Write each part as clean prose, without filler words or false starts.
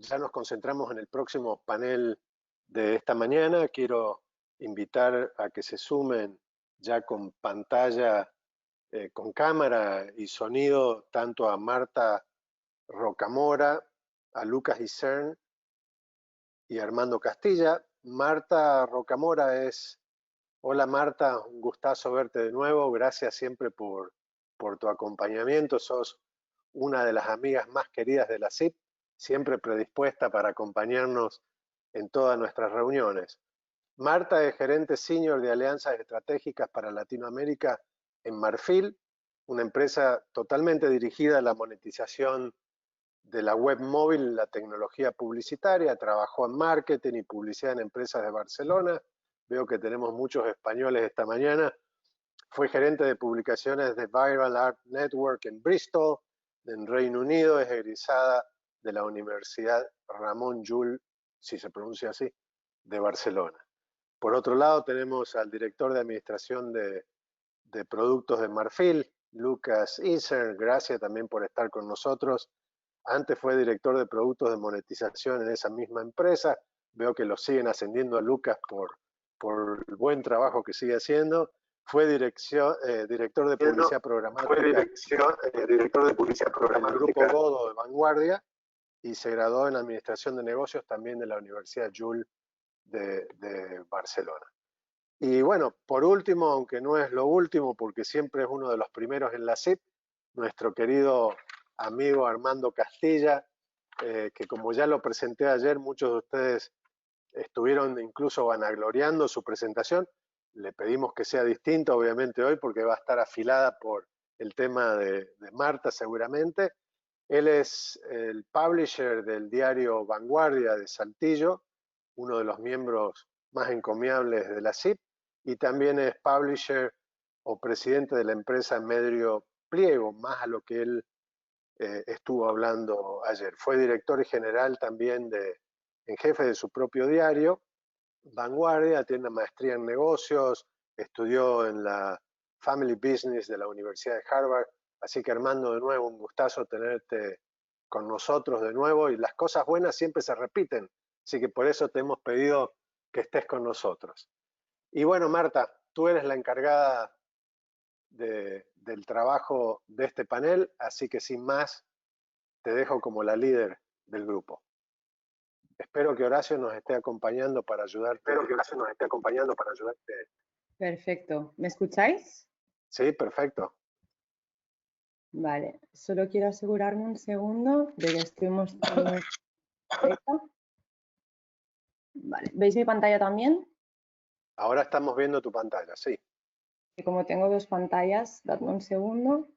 ya nos concentramos en el próximo panel de esta mañana. Quiero invitar a que se sumen ya con pantalla, con cámara y sonido, tanto a Marta Rocamora, a Lucas Isern y a Armando Castilla. Marta Rocamora es... Hola Marta, un gustazo verte de nuevo. Gracias siempre por tu acompañamiento. Sos una de las amigas más queridas de la CIP, siempre predispuesta para acompañarnos en todas nuestras reuniones. Marta es gerente senior de alianzas estratégicas para Latinoamérica en Marfil, una empresa totalmente dirigida a la monetización de la web móvil, la tecnología publicitaria. Trabajó en marketing y publicidad en empresas de Barcelona. Veo que tenemos muchos españoles esta mañana. Fue gerente de publicaciones de Viral Art Network en Bristol, en Reino Unido. Es egresada de la Universidad Ramon Llull, si se pronuncia así, de Barcelona. Por otro lado, tenemos al director de administración de productos de Marfil, Lucas Isern. Gracias también por estar con nosotros. Antes fue director de productos de monetización en esa misma empresa. Veo que lo siguen ascendiendo a Lucas por el buen trabajo que sigue haciendo. Fue director de publicidad programática. Director de publicidad programática del Grupo Godo de Vanguardia y se graduó en Administración de Negocios también de la Universidad Llull de Barcelona. Y bueno, por último, aunque no es lo último, porque siempre es uno de los primeros en la CIP, nuestro querido amigo Armando Castilla, que como ya lo presenté ayer, muchos de ustedes estuvieron incluso vanagloriando su presentación. Le pedimos que sea distinta, obviamente, hoy, porque va a estar afilada por el tema de Marta, seguramente. Él es el publisher del diario Vanguardia de Saltillo, uno de los miembros más encomiables de la CIP, y también es publisher o presidente de la empresa Medio Pliego, más a lo que él estuvo hablando ayer. Fue director general también en jefe de su propio diario, Vanguardia. Tiene una maestría en negocios, estudió en la Family Business de la Universidad de Harvard. Así que Armando, de nuevo, un gustazo tenerte con nosotros de nuevo, y las cosas buenas siempre se repiten, así que por eso te hemos pedido que estés con nosotros. Y bueno, Marta, tú eres la encargada del trabajo de este panel, así que sin más, te dejo como la líder del grupo. Espero que Horacio nos esté acompañando para ayudarte. Perfecto. ¿Me escucháis? Sí, perfecto. Vale, solo quiero asegurarme un segundo de que estoy mostrando. Vale, ¿veis mi pantalla también? Ahora estamos viendo tu pantalla, sí. Y como tengo dos pantallas, dadme un segundo.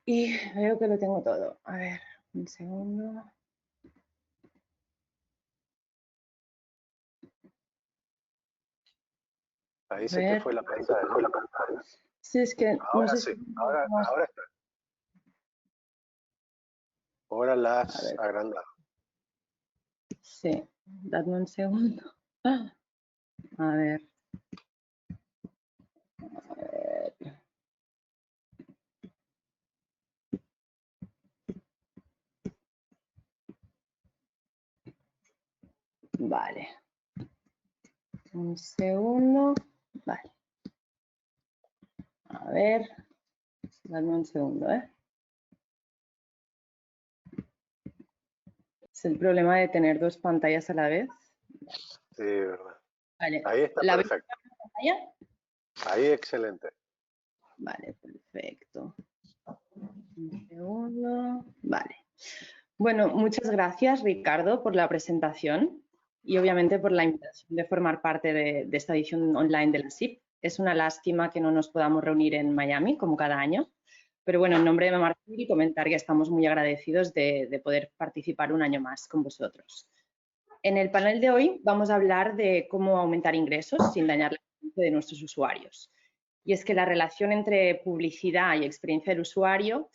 Y veo que lo tengo todo. A ver, un segundo. Ahí se te fue la pantalla. Sí, es que ahora no sé sí, si... ahora está. Ahora la has agrandado. Sí, dadme un segundo. A ver. Vale. Un segundo. Vale. A ver. Dadme un segundo, ¿eh? Es el problema de tener dos pantallas a la vez. Sí, verdad. Vale. Ahí está perfecto. ¿Pantalla? Ahí excelente. Vale, perfecto. Un segundo. Vale. Bueno, muchas gracias, Ricardo, por la presentación y obviamente por la invitación de formar parte de esta edición online de la SIP. Es una lástima que no nos podamos reunir en Miami, como cada año, pero bueno, en nombre de Marfil, comentar que estamos muy agradecidos de poder participar un año más con vosotros. En el panel de hoy vamos a hablar de cómo aumentar ingresos sin dañar la experiencia de nuestros usuarios. Y es que la relación entre publicidad y experiencia del usuario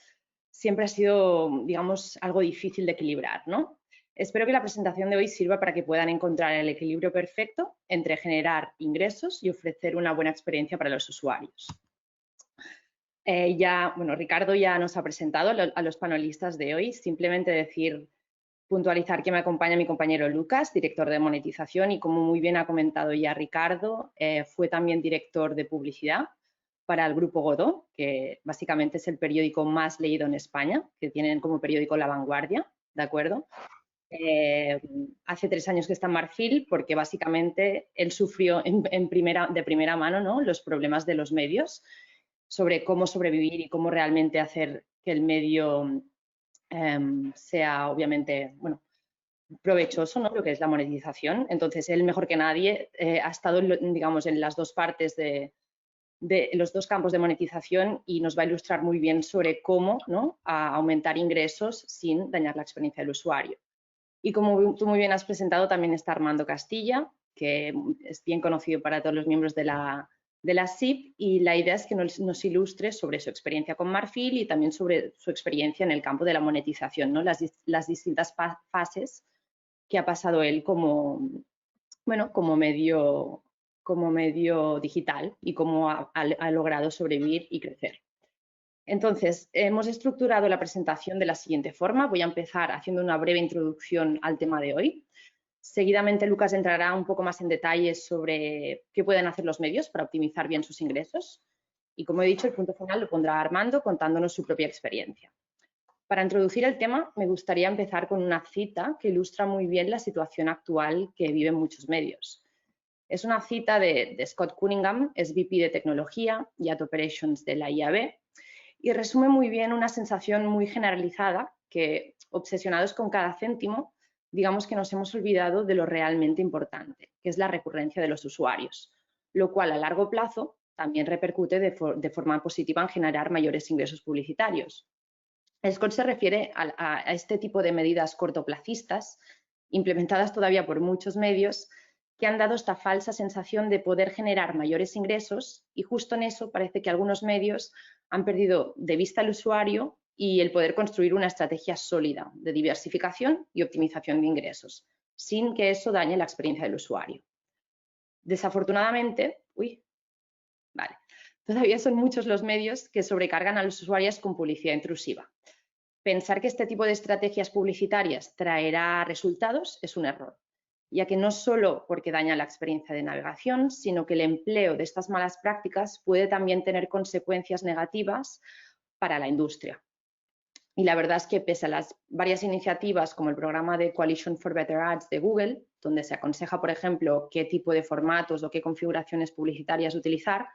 siempre ha sido, digamos, algo difícil de equilibrar, ¿no? Espero que la presentación de hoy sirva para que puedan encontrar el equilibrio perfecto entre generar ingresos y ofrecer una buena experiencia para los usuarios. Bueno, Ricardo ya nos ha presentado a los panelistas de hoy. Simplemente decir Puntualizar que me acompaña mi compañero Lucas, director de monetización, y como muy bien ha comentado ya Ricardo, fue también director de publicidad para el Grupo Godó, que básicamente es el periódico más leído en España, que tienen como periódico La Vanguardia, ¿de acuerdo? Hace 3 años que está en Marfil porque básicamente él sufrió de primera mano, ¿no?, los problemas de los medios sobre cómo sobrevivir y cómo realmente hacer que el medio sea obviamente, bueno, provechoso, ¿no?, lo que es la monetización. Entonces, él mejor que nadie ha estado, digamos, en las dos partes de los dos campos de monetización y nos va a ilustrar muy bien sobre cómo, ¿no?, aumentar ingresos sin dañar la experiencia del usuario. Y como tú muy bien has presentado, también está Armando Castilla, que es bien conocido para todos los miembros de la SIP, y la idea es que nos ilustre sobre su experiencia con Marfil y también sobre su experiencia en el campo de la monetización, ¿no?, las distintas fases que ha pasado él como, bueno, como medio digital y cómo ha logrado sobrevivir y crecer. Entonces, hemos estructurado la presentación de la siguiente forma. Voy a empezar haciendo una breve introducción al tema de hoy. Seguidamente, Lucas entrará un poco más en detalles sobre qué pueden hacer los medios para optimizar bien sus ingresos. Y como he dicho, el punto final lo pondrá Armando contándonos su propia experiencia. Para introducir el tema, me gustaría empezar con una cita que ilustra muy bien la situación actual que viven muchos medios. Es una cita de Scott Cunningham, es VP de Tecnología y Ad Operations de la IAB, y resume muy bien una sensación muy generalizada que, obsesionados con cada céntimo, digamos que nos hemos olvidado de lo realmente importante, que es la recurrencia de los usuarios, lo cual a largo plazo también repercute de forma positiva en generar mayores ingresos publicitarios. Scott se refiere a este tipo de medidas cortoplacistas, implementadas todavía por muchos medios, que han dado esta falsa sensación de poder generar mayores ingresos, y justo en eso parece que algunos medios han perdido de vista al usuario y el poder construir una estrategia sólida de diversificación y optimización de ingresos, sin que eso dañe la experiencia del usuario. Desafortunadamente, todavía son muchos los medios que sobrecargan a los usuarios con publicidad intrusiva. Pensar que este tipo de estrategias publicitarias traerá resultados es un error, ya que no solo porque daña la experiencia de navegación, sino que el empleo de estas malas prácticas puede también tener consecuencias negativas para la industria. Y la verdad es que pese a las varias iniciativas como el programa de Coalition for Better Ads de Google, donde se aconseja, por ejemplo, qué tipo de formatos o qué configuraciones publicitarias utilizar,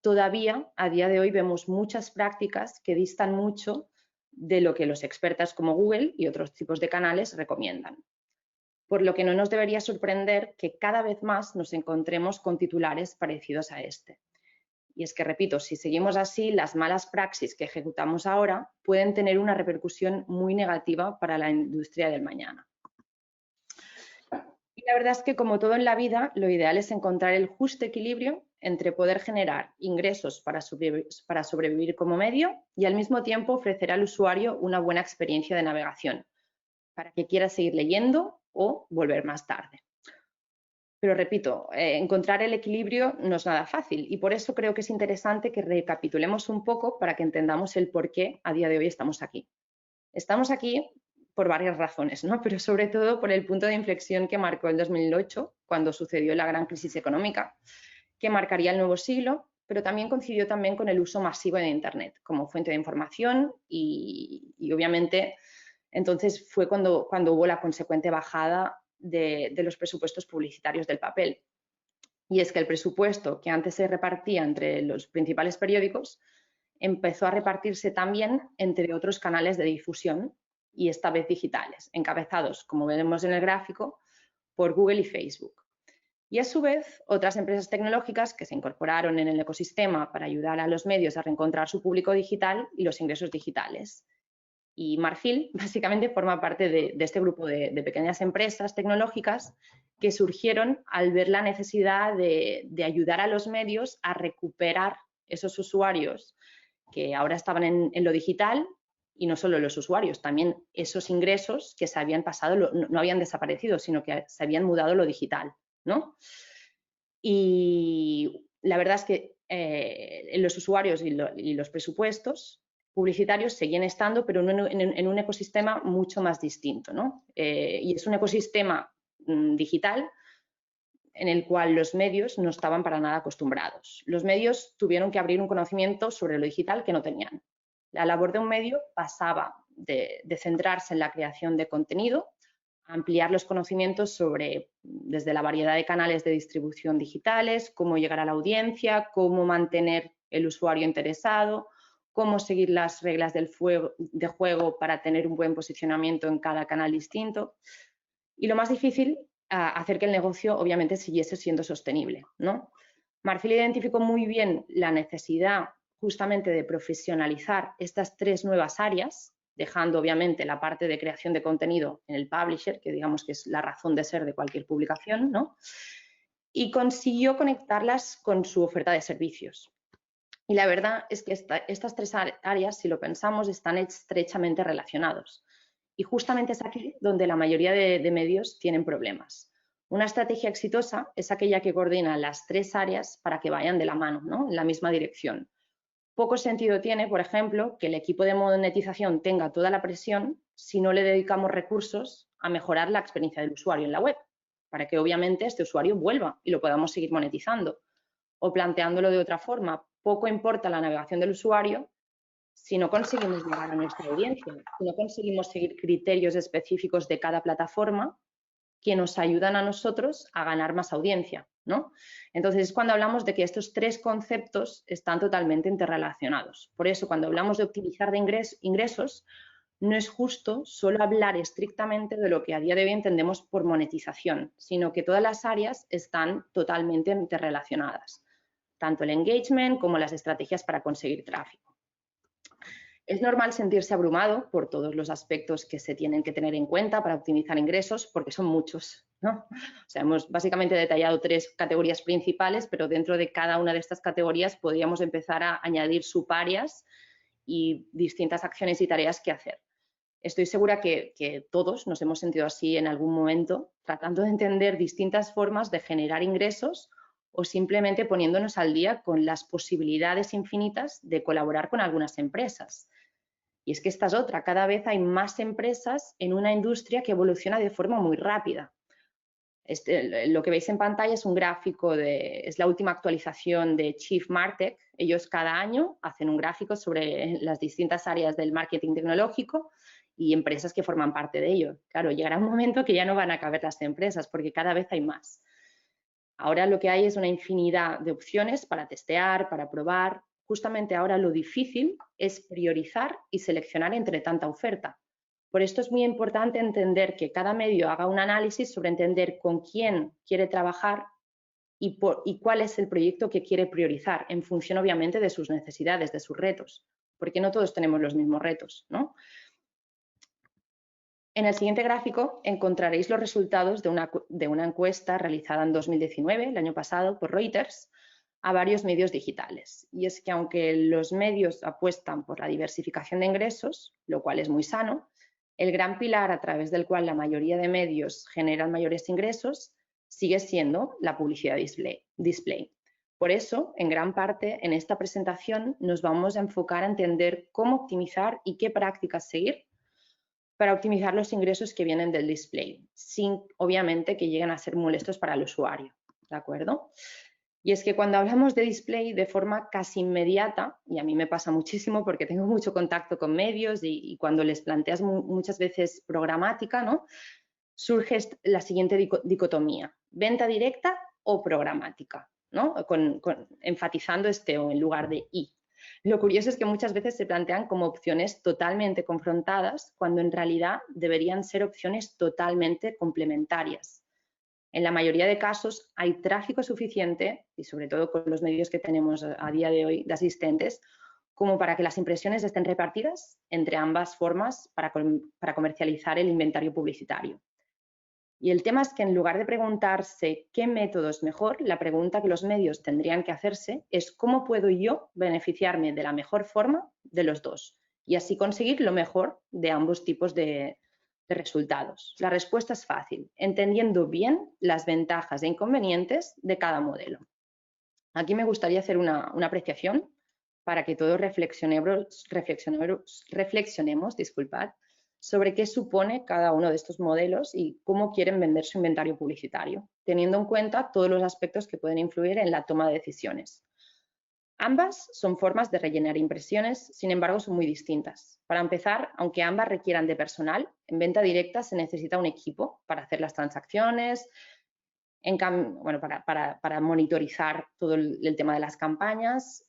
todavía a día de hoy vemos muchas prácticas que distan mucho de lo que los expertos como Google y otros tipos de canales recomiendan. Por lo que no nos debería sorprender que cada vez más nos encontremos con titulares parecidos a este. Y es que, repito, si seguimos así, las malas praxis que ejecutamos ahora pueden tener una repercusión muy negativa para la industria del mañana. Y la verdad es que, como todo en la vida, lo ideal es encontrar el justo equilibrio entre poder generar ingresos para sobrevivir como medio y al mismo tiempo ofrecer al usuario una buena experiencia de navegación para que quiera seguir leyendo o volver más tarde. Pero repito, encontrar el equilibrio no es nada fácil y por eso creo que es interesante que recapitulemos un poco para que entendamos el por qué a día de hoy estamos aquí. Estamos aquí por varias razones, ¿no?, pero sobre todo por el punto de inflexión que marcó el 2008, cuando sucedió la gran crisis económica, que marcaría el nuevo siglo, pero también coincidió también con el uso masivo de Internet como fuente de información y obviamente entonces fue cuando hubo la consecuente bajada de los presupuestos publicitarios del papel. Y es que el presupuesto que antes se repartía entre los principales periódicos empezó a repartirse también entre otros canales de difusión y esta vez digitales, encabezados, como vemos en el gráfico, por Google y Facebook. Y a su vez, otras empresas tecnológicas que se incorporaron en el ecosistema para ayudar a los medios a reencontrar su público digital y los ingresos digitales. Y Marfil básicamente forma parte de este grupo de pequeñas empresas tecnológicas que surgieron al ver la necesidad de ayudar a los medios a recuperar esos usuarios que ahora estaban en lo digital, y no solo los usuarios, también esos ingresos que se habían pasado, no habían desaparecido, sino que se habían mudado a lo digital, ¿no? Y la verdad es que los usuarios y los presupuestos publicitarios seguían estando, pero en un ecosistema mucho más distinto, ¿no? Y es un ecosistema digital en el cual los medios no estaban para nada acostumbrados. Los medios tuvieron que abrir un conocimiento sobre lo digital que no tenían. La labor de un medio pasaba de centrarse en la creación de contenido, a ampliar los conocimientos sobre desde la variedad de canales de distribución digitales, cómo llegar a la audiencia, cómo mantener el usuario interesado, cómo seguir las reglas de juego para tener un buen posicionamiento en cada canal distinto. Y lo más difícil, hacer que el negocio obviamente siguiese siendo sostenible, ¿no? Marfil identificó muy bien la necesidad justamente de profesionalizar estas 3 nuevas áreas, dejando obviamente la parte de creación de contenido en el publisher, que digamos que es la razón de ser de cualquier publicación, ¿no? Y consiguió conectarlas con su oferta de servicios. Y la verdad es que estas 3 áreas, si lo pensamos, están estrechamente relacionados. Y justamente es aquí donde la mayoría de medios tienen problemas. Una estrategia exitosa es aquella que coordina las 3 áreas para que vayan de la mano, ¿no? En la misma dirección. Poco sentido tiene, por ejemplo, que el equipo de monetización tenga toda la presión si no le dedicamos recursos a mejorar la experiencia del usuario en la web, para que obviamente este usuario vuelva y lo podamos seguir monetizando. O planteándolo de otra forma, poco importa la navegación del usuario si no conseguimos llegar a nuestra audiencia, si no conseguimos seguir criterios específicos de cada plataforma que nos ayudan a nosotros a ganar más audiencia, ¿no? Entonces es cuando hablamos de que estos 3 conceptos están totalmente interrelacionados. Por eso, cuando hablamos de optimizar de ingresos, no es justo solo hablar estrictamente de lo que a día de hoy entendemos por monetización, sino que todas las áreas están totalmente interrelacionadas, tanto el engagement como las estrategias para conseguir tráfico. Es normal sentirse abrumado por todos los aspectos que se tienen que tener en cuenta para optimizar ingresos, porque son muchos, ¿no? O sea, hemos básicamente detallado 3 categorías principales, pero dentro de cada una de estas categorías podríamos empezar a añadir subáreas y distintas acciones y tareas que hacer. Estoy segura que todos nos hemos sentido así en algún momento, tratando de entender distintas formas de generar ingresos o simplemente poniéndonos al día con las posibilidades infinitas de colaborar con algunas empresas. Y es que esta es otra, cada vez hay más empresas en una industria que evoluciona de forma muy rápida. Lo que veis en pantalla es un gráfico, es la última actualización de Chief Martech. Ellos cada año hacen un gráfico sobre las distintas áreas del marketing tecnológico y empresas que forman parte de ello. Claro, llegará un momento que ya no van a caber las empresas porque cada vez hay más. Ahora lo que hay es una infinidad de opciones para testear, para probar. Justamente ahora lo difícil es priorizar y seleccionar entre tanta oferta. Por esto es muy importante entender que cada medio haga un análisis sobre entender con quién quiere trabajar y cuál es el proyecto que quiere priorizar, en función obviamente de sus necesidades, de sus retos, porque no todos tenemos los mismos retos, ¿no? En el siguiente gráfico encontraréis los resultados de una encuesta realizada en 2019, el año pasado, por Reuters, a varios medios digitales. Y es que aunque los medios apuestan por la diversificación de ingresos, lo cual es muy sano, el gran pilar a través del cual la mayoría de medios generan mayores ingresos sigue siendo la publicidad display. Por eso, en gran parte, en esta presentación nos vamos a enfocar a entender cómo optimizar y qué prácticas seguir para optimizar los ingresos que vienen del display, sin obviamente que lleguen a ser molestos para el usuario, ¿de acuerdo? Y es que cuando hablamos de display de forma casi inmediata, y a mí me pasa muchísimo porque tengo mucho contacto con medios y cuando les planteas muchas veces programática, ¿no? Surge la siguiente dicotomía, venta directa o programática, ¿no? Enfatizando este O en lugar de I. Lo curioso es que muchas veces se plantean como opciones totalmente confrontadas cuando en realidad deberían ser opciones totalmente complementarias. En la mayoría de casos hay tráfico suficiente, y sobre todo con los medios que tenemos a día de hoy de asistentes, como para que las impresiones estén repartidas entre ambas formas para comercializar el inventario publicitario. Y el tema es que en lugar de preguntarse qué método es mejor, la pregunta que los medios tendrían que hacerse es cómo puedo yo beneficiarme de la mejor forma de los dos y así conseguir lo mejor de ambos tipos de resultados. La respuesta es fácil, entendiendo bien las ventajas e inconvenientes de cada modelo. Aquí me gustaría hacer una apreciación para que todos reflexionemos, disculpad, sobre qué supone cada uno de estos modelos y cómo quieren vender su inventario publicitario, teniendo en cuenta todos los aspectos que pueden influir en la toma de decisiones. Ambas son formas de rellenar impresiones, sin embargo, son muy distintas. Para empezar, aunque ambas requieran de personal, en venta directa se necesita un equipo para hacer las transacciones, bueno, para monitorizar todo el tema de las campañas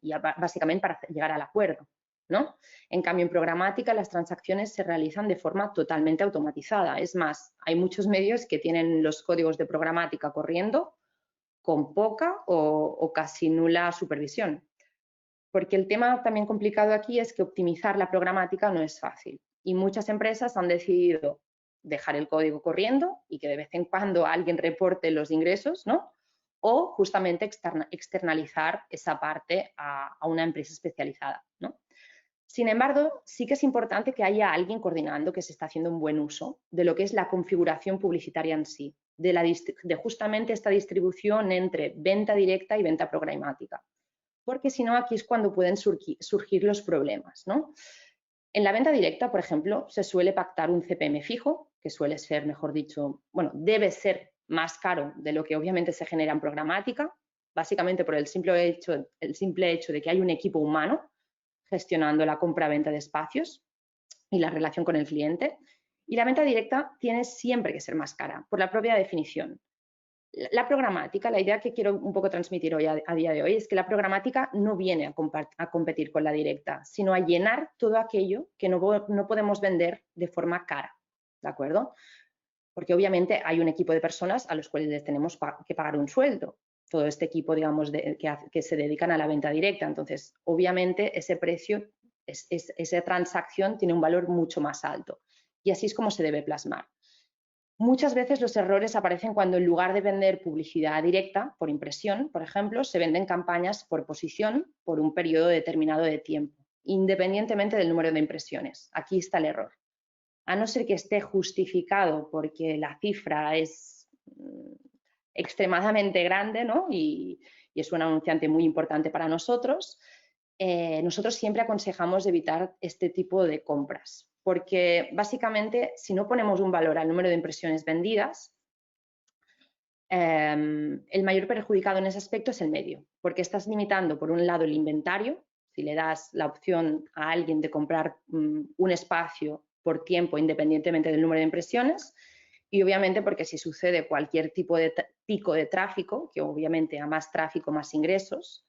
y básicamente para llegar al acuerdo, ¿no? En cambio, en programática las transacciones se realizan de forma totalmente automatizada. Es más, hay muchos medios que tienen los códigos de programática corriendo con poca o casi nula supervisión. Porque el tema también complicado aquí es que optimizar la programática no es fácil y muchas empresas han decidido dejar el código corriendo y que de vez en cuando alguien reporte los ingresos, ¿no? O justamente externalizar esa parte a una empresa especializada, ¿no? Sin embargo, sí que es importante que haya alguien coordinando que se está haciendo un buen uso de lo que es la configuración publicitaria en sí, de justamente esta distribución entre venta directa y venta programática. Porque si no, aquí es cuando pueden surgir los problemas, ¿no? En la venta directa, por ejemplo, se suele pactar un CPM fijo, que suele ser, mejor dicho, bueno, debe ser más caro de lo que obviamente se genera en programática, básicamente por el simple hecho de que hay un equipo humano gestionando la compra-venta de espacios y la relación con el cliente. Y la venta directa tiene siempre que ser más cara, por la propia definición. La programática, la idea que quiero un poco transmitir hoy a día de hoy es que la programática no viene a competir con la directa, sino a llenar todo aquello que no podemos vender de forma cara, ¿de acuerdo? Porque obviamente hay un equipo de personas a los cuales les tenemos que pagar un sueldo. Todo este equipo, digamos, que se dedican a la venta directa. Entonces, obviamente, ese precio, esa transacción tiene un valor mucho más alto. Y así es como se debe plasmar. Muchas veces los errores aparecen cuando en lugar de vender publicidad directa por impresión, por ejemplo, se venden campañas por posición por un periodo determinado de tiempo, independientemente del número de impresiones. Aquí está el error. A no ser que esté justificado porque la cifra es extremadamente grande, ¿no? y es un anunciante muy importante para nosotros, nosotros siempre aconsejamos evitar este tipo de compras. Porque básicamente, si no ponemos un valor al número de impresiones vendidas, el mayor perjudicado en ese aspecto es el medio, porque estás limitando, por un lado, el inventario. Si le das la opción a alguien de comprar un espacio por tiempo, independientemente del número de impresiones, y obviamente porque si sucede cualquier tipo de pico de tráfico, que obviamente a más tráfico, más ingresos,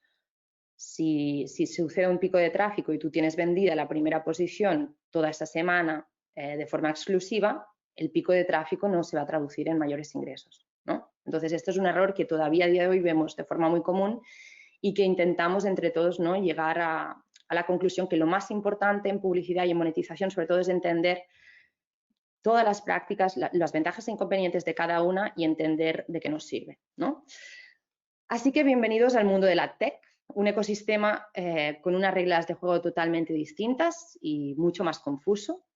si sucede un pico de tráfico y tú tienes vendida la primera posición toda esa semana de forma exclusiva, el pico de tráfico no se va a traducir en mayores ingresos, ¿no? Entonces, esto es un error que todavía a día de hoy vemos de forma muy común y que intentamos entre todos, ¿no?, llegar a la conclusión que lo más importante en publicidad y en monetización, sobre todo, es entender todas las prácticas, las ventajas e inconvenientes de cada una y entender de qué nos sirve, ¿no? Así que bienvenidos al mundo de la tech, un ecosistema con unas reglas de juego totalmente distintas y mucho más confuso.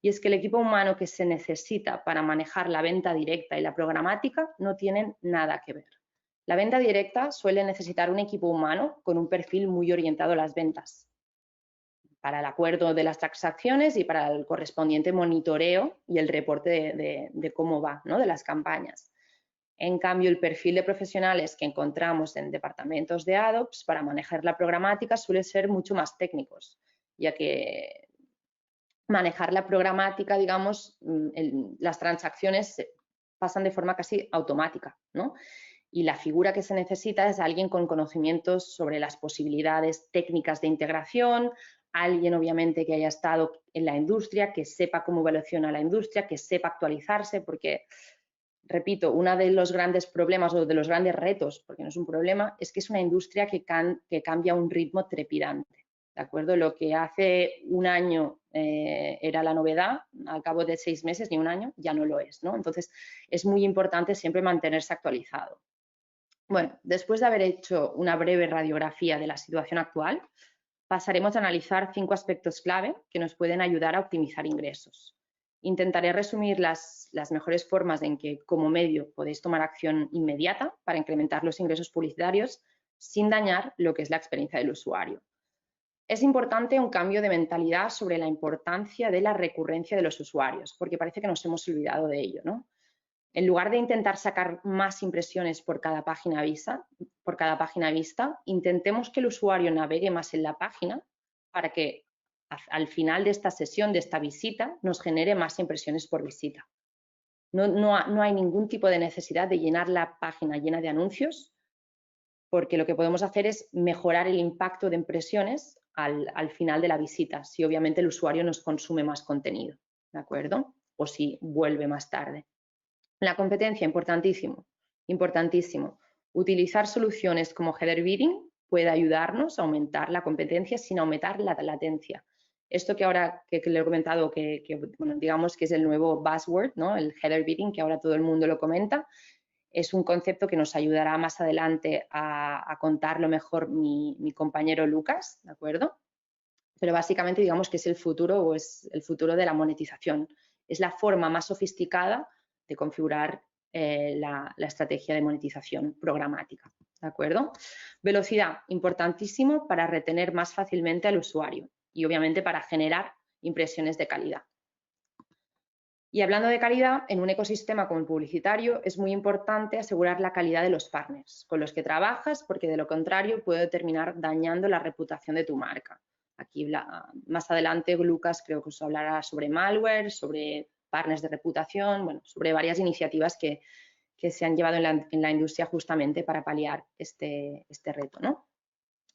Y es que el equipo humano que se necesita para manejar la venta directa y la programática no tienen nada que ver. La venta directa suele necesitar un equipo humano con un perfil muy orientado a las ventas, para el acuerdo de las transacciones y para el correspondiente monitoreo y el reporte de cómo va, ¿no?, de las campañas. En cambio, el perfil de profesionales que encontramos en departamentos de AdOps para manejar la programática suele ser mucho más técnicos, ya que manejar la programática, digamos, las transacciones pasan de forma casi automática, ¿no? Y la figura que se necesita es alguien con conocimientos sobre las posibilidades técnicas de integración, alguien obviamente que haya estado en la industria, que sepa cómo evoluciona la industria, que sepa actualizarse, porque repito, uno de los grandes problemas o de los grandes retos, porque no es un problema, es que es una industria que cambia a un ritmo trepidante, ¿de acuerdo? Lo que hace un año era la novedad, al cabo de 6 meses, ni un año, ya no lo es, ¿no? Entonces, es muy importante siempre mantenerse actualizado. Bueno, después de haber hecho una breve radiografía de la situación actual, pasaremos a analizar 5 aspectos clave que nos pueden ayudar a optimizar ingresos. Intentaré resumir las mejores formas en que, como medio, podéis tomar acción inmediata para incrementar los ingresos publicitarios sin dañar lo que es la experiencia del usuario. Es importante un cambio de mentalidad sobre la importancia de la recurrencia de los usuarios, porque parece que nos hemos olvidado de ello, ¿no? En lugar de intentar sacar más impresiones por cada página vista, intentemos que el usuario navegue más en la página para que al final de esta sesión, de esta visita, nos genere más impresiones por visita. No hay ningún tipo de necesidad de llenar la página llena de anuncios, porque lo que podemos hacer es mejorar el impacto de impresiones al final de la visita, si obviamente el usuario nos consume más contenido, ¿de acuerdo? O si vuelve más tarde. La competencia, importantísimo, importantísimo. Utilizar soluciones como header bidding puede ayudarnos a aumentar la competencia sin aumentar la latencia. Esto que ahora que le he comentado, bueno, digamos que es el nuevo buzzword, ¿no? El header bidding, que ahora todo el mundo lo comenta, es un concepto que nos ayudará más adelante a contarlo mejor mi compañero Lucas, ¿de acuerdo? Pero básicamente digamos que es el futuro o es el futuro de la monetización. Es la forma más sofisticada de configurar la estrategia de monetización programática, ¿de acuerdo? Velocidad, importantísimo para retener más fácilmente al usuario y obviamente para generar impresiones de calidad. Y hablando de calidad, en un ecosistema como el publicitario es muy importante asegurar la calidad de los partners con los que trabajas, porque de lo contrario puede terminar dañando la reputación de tu marca. Aquí más adelante Lucas creo que os hablará sobre malware, sobre partners de reputación, bueno, sobre varias iniciativas que se han llevado en la industria justamente para paliar este reto, ¿no?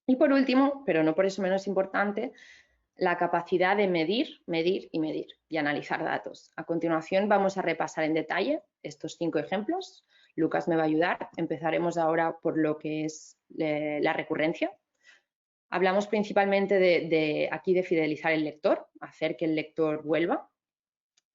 Y por último, pero no por eso menos importante, la capacidad de medir y analizar datos. A continuación vamos a repasar en detalle estos 5 ejemplos. Lucas me va a ayudar. Empezaremos ahora por lo que es la recurrencia. Hablamos principalmente aquí de fidelizar el lector, hacer que el lector vuelva.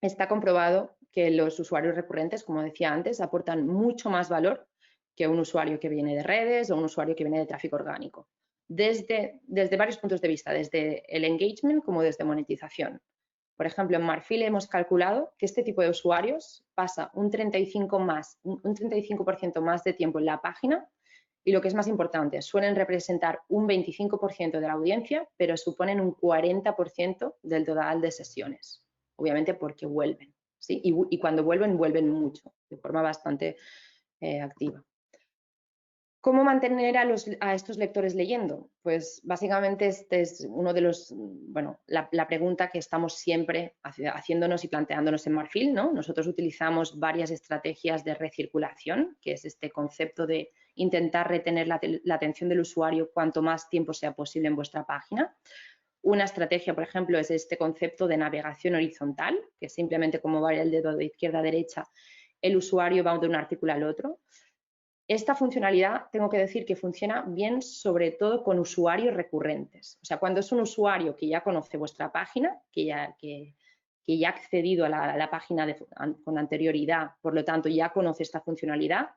Está comprobado que los usuarios recurrentes, como decía antes, aportan mucho más valor que un usuario que viene de redes o un usuario que viene de tráfico orgánico. Desde varios puntos de vista, desde el engagement como desde monetización. Por ejemplo, en Marfil hemos calculado que este tipo de usuarios pasa un 35% más de tiempo en la página y, lo que es más importante, suelen representar un 25% de la audiencia, pero suponen un 40% del total de sesiones. Obviamente porque vuelven, ¿sí? Y cuando vuelven, vuelven mucho, de forma bastante activa. ¿Cómo mantener a estos lectores leyendo? Pues básicamente este es uno de los, bueno, la pregunta que estamos siempre haciéndonos y planteándonos en Marfil, ¿no? Nosotros utilizamos varias estrategias de recirculación, que es este concepto de intentar retener la atención del usuario cuanto más tiempo sea posible en vuestra página. Una estrategia, por ejemplo, es este concepto de navegación horizontal, que simplemente como va el dedo de izquierda a derecha, el usuario va de un artículo al otro. Esta funcionalidad, tengo que decir que funciona bien sobre todo con usuarios recurrentes. O sea, cuando es un usuario que ya conoce vuestra página, que ya ha accedido a la página con anterioridad, por lo tanto ya conoce esta funcionalidad,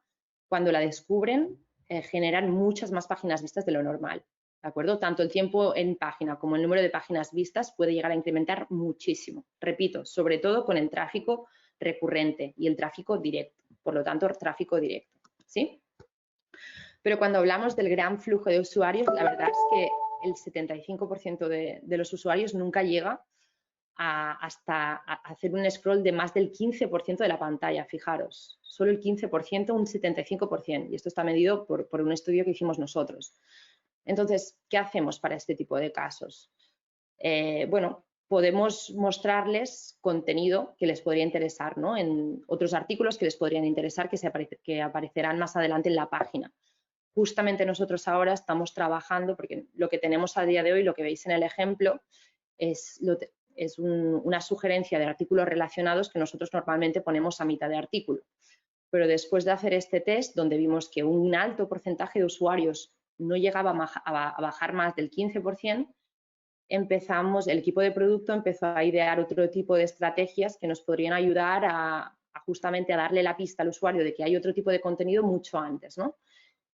cuando la descubren generan muchas más páginas vistas de lo normal. ¿De acuerdo? Tanto el tiempo en página como el número de páginas vistas puede llegar a incrementar muchísimo. Repito, sobre todo con el tráfico recurrente y el tráfico directo. Por lo tanto, tráfico directo. ¿Sí? Pero cuando hablamos del gran flujo de usuarios, la verdad es que el 75% de los usuarios nunca llega hasta hacer un scroll de más del 15% de la pantalla, fijaros. Solo el 15%, un 75%. Y esto está medido por un estudio que hicimos nosotros. Entonces, ¿qué hacemos para este tipo de casos? Bueno, podemos mostrarles contenido que les podría interesar, ¿no? En otros artículos que les podrían interesar, que aparecerán más adelante en la página. Justamente nosotros ahora estamos trabajando, porque lo que tenemos a día de hoy, lo que veis en el ejemplo, es una sugerencia de artículos relacionados que nosotros normalmente ponemos a mitad de artículo. Pero después de hacer este test, donde vimos que un alto porcentaje de usuarios no llegaba a bajar más del 15%, el equipo de producto empezó a idear otro tipo de estrategias que nos podrían ayudar justamente a darle la pista al usuario de que hay otro tipo de contenido mucho antes, ¿no?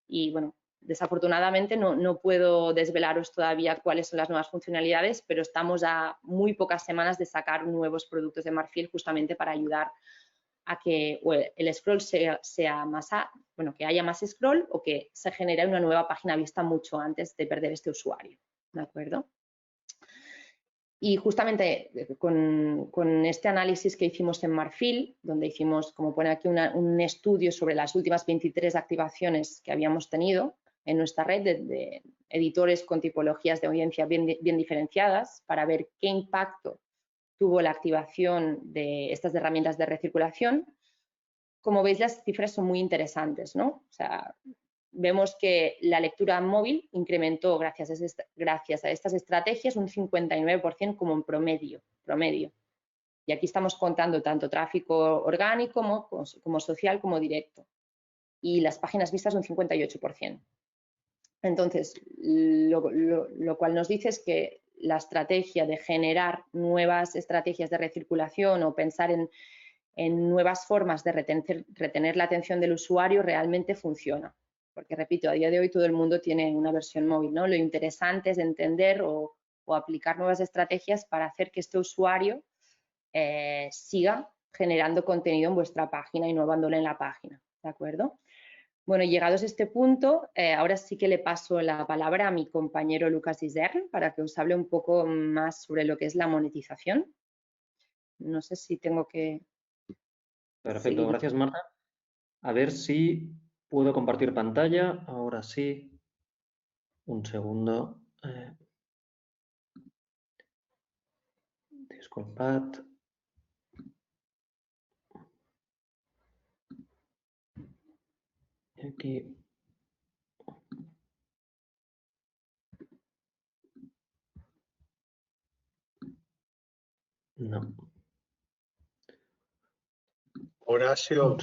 Y bueno, desafortunadamente no puedo desvelaros todavía cuáles son las nuevas funcionalidades, pero estamos a muy pocas semanas de sacar nuevos productos de Marfil justamente para ayudar a que el scroll sea más, bueno, que haya más scroll o que se genere una nueva página vista mucho antes de perder este usuario, ¿de acuerdo? Y justamente con este análisis que hicimos en Marfil, donde hicimos, como pone aquí, un estudio sobre las últimas 23 activaciones que habíamos tenido en nuestra red de editores con tipologías de audiencia bien diferenciadas, para ver qué impacto tuvo la activación de estas herramientas de recirculación. Como veis, las cifras son muy interesantes, ¿no? O sea, vemos que la lectura móvil incrementó gracias a estas estrategias un 59% como en promedio. Y aquí estamos contando tanto tráfico orgánico como social como directo. Y las páginas vistas un 58%. Entonces, lo cual nos dice es que la estrategia de generar nuevas estrategias de recirculación o pensar en nuevas formas de retener la atención del usuario realmente funciona. Porque, repito, a día de hoy todo el mundo tiene una versión móvil, ¿no? Lo interesante es entender o aplicar nuevas estrategias para hacer que este usuario siga generando contenido en vuestra página y no abandone la página, ¿de acuerdo? Bueno, llegados a este punto, ahora sí que le paso la palabra a mi compañero Lucas Isern para que os hable un poco más sobre lo que es la monetización. No sé si tengo que... Perfecto, seguir. gracias Marta. A ver si puedo compartir pantalla. Ahora sí. Un segundo. Disculpad. Aquí. No. Horacio,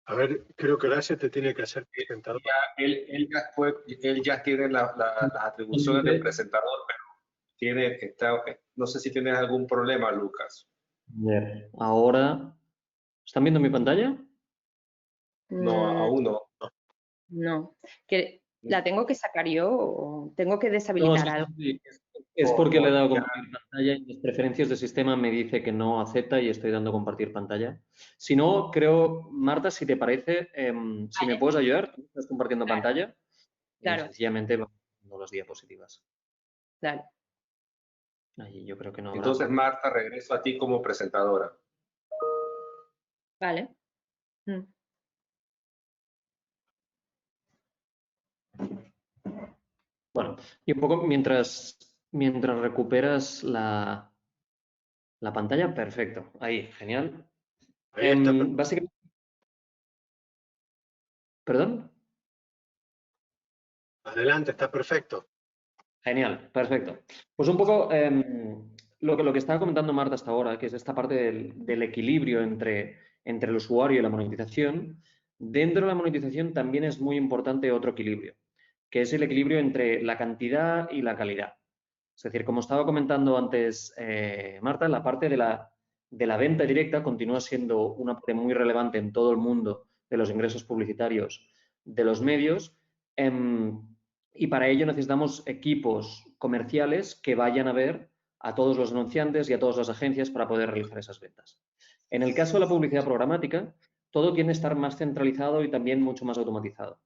a ver, creo que Horacio te tiene que hacer presentador. Él ya tiene las atribuciones de presentador, pero no sé si tienes algún problema, Lucas. Bien. Ahora. ¿Están viendo mi pantalla? No, aún no. No. ¿La tengo que sacar yo o tengo que deshabilitar No, algo? sí. Es porque le he dado a compartir pantalla y las preferencias de sistema me dice que no acepta y estoy dando a compartir pantalla. Si no, creo, Marta, si te parece, si me puedes ayudar, tú estás compartiendo pantalla y Claro. sencillamente vamos viendo las diapositivas. Claro. Ahí yo creo que no habrá. Entonces, Marta, regreso a ti como presentadora. Vale. Bueno, y un poco mientras recuperas la pantalla, perfecto. Ahí, genial. Ahí está. Básicamente, ¿perdón? Adelante, está perfecto. Genial, perfecto. Pues un poco lo que estaba comentando Marta hasta ahora, que es esta parte del equilibrio entre el usuario y la monetización. Dentro de la monetización también es muy importante otro equilibrio, que es el equilibrio entre la cantidad y la calidad. Es decir, como estaba comentando antes Marta, la parte de la venta directa continúa siendo una parte muy relevante en todo el mundo de los ingresos publicitarios de los medios. Y para ello necesitamos equipos comerciales que vayan a ver a todos los anunciantes y a todas las agencias para poder realizar esas ventas. En el caso de la publicidad programática, todo tiene que estar más centralizado y también mucho más automatizado.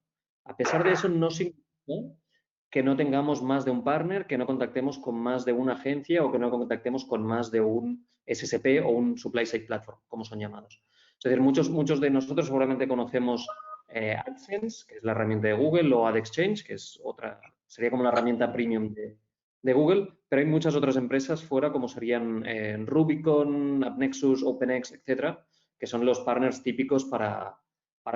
A pesar de eso, no significa que no tengamos más de un partner, que no contactemos con más de una agencia o que no contactemos con más de un SSP o un Supply Side Platform, como son llamados. Es decir, muchos de nosotros seguramente conocemos AdSense, que es la herramienta de Google, o AdExchange, que es otra, sería como la herramienta premium de Google, pero hay muchas otras empresas fuera, como serían Rubicon, AppNexus, OpenX, etcétera, que son los partners típicos para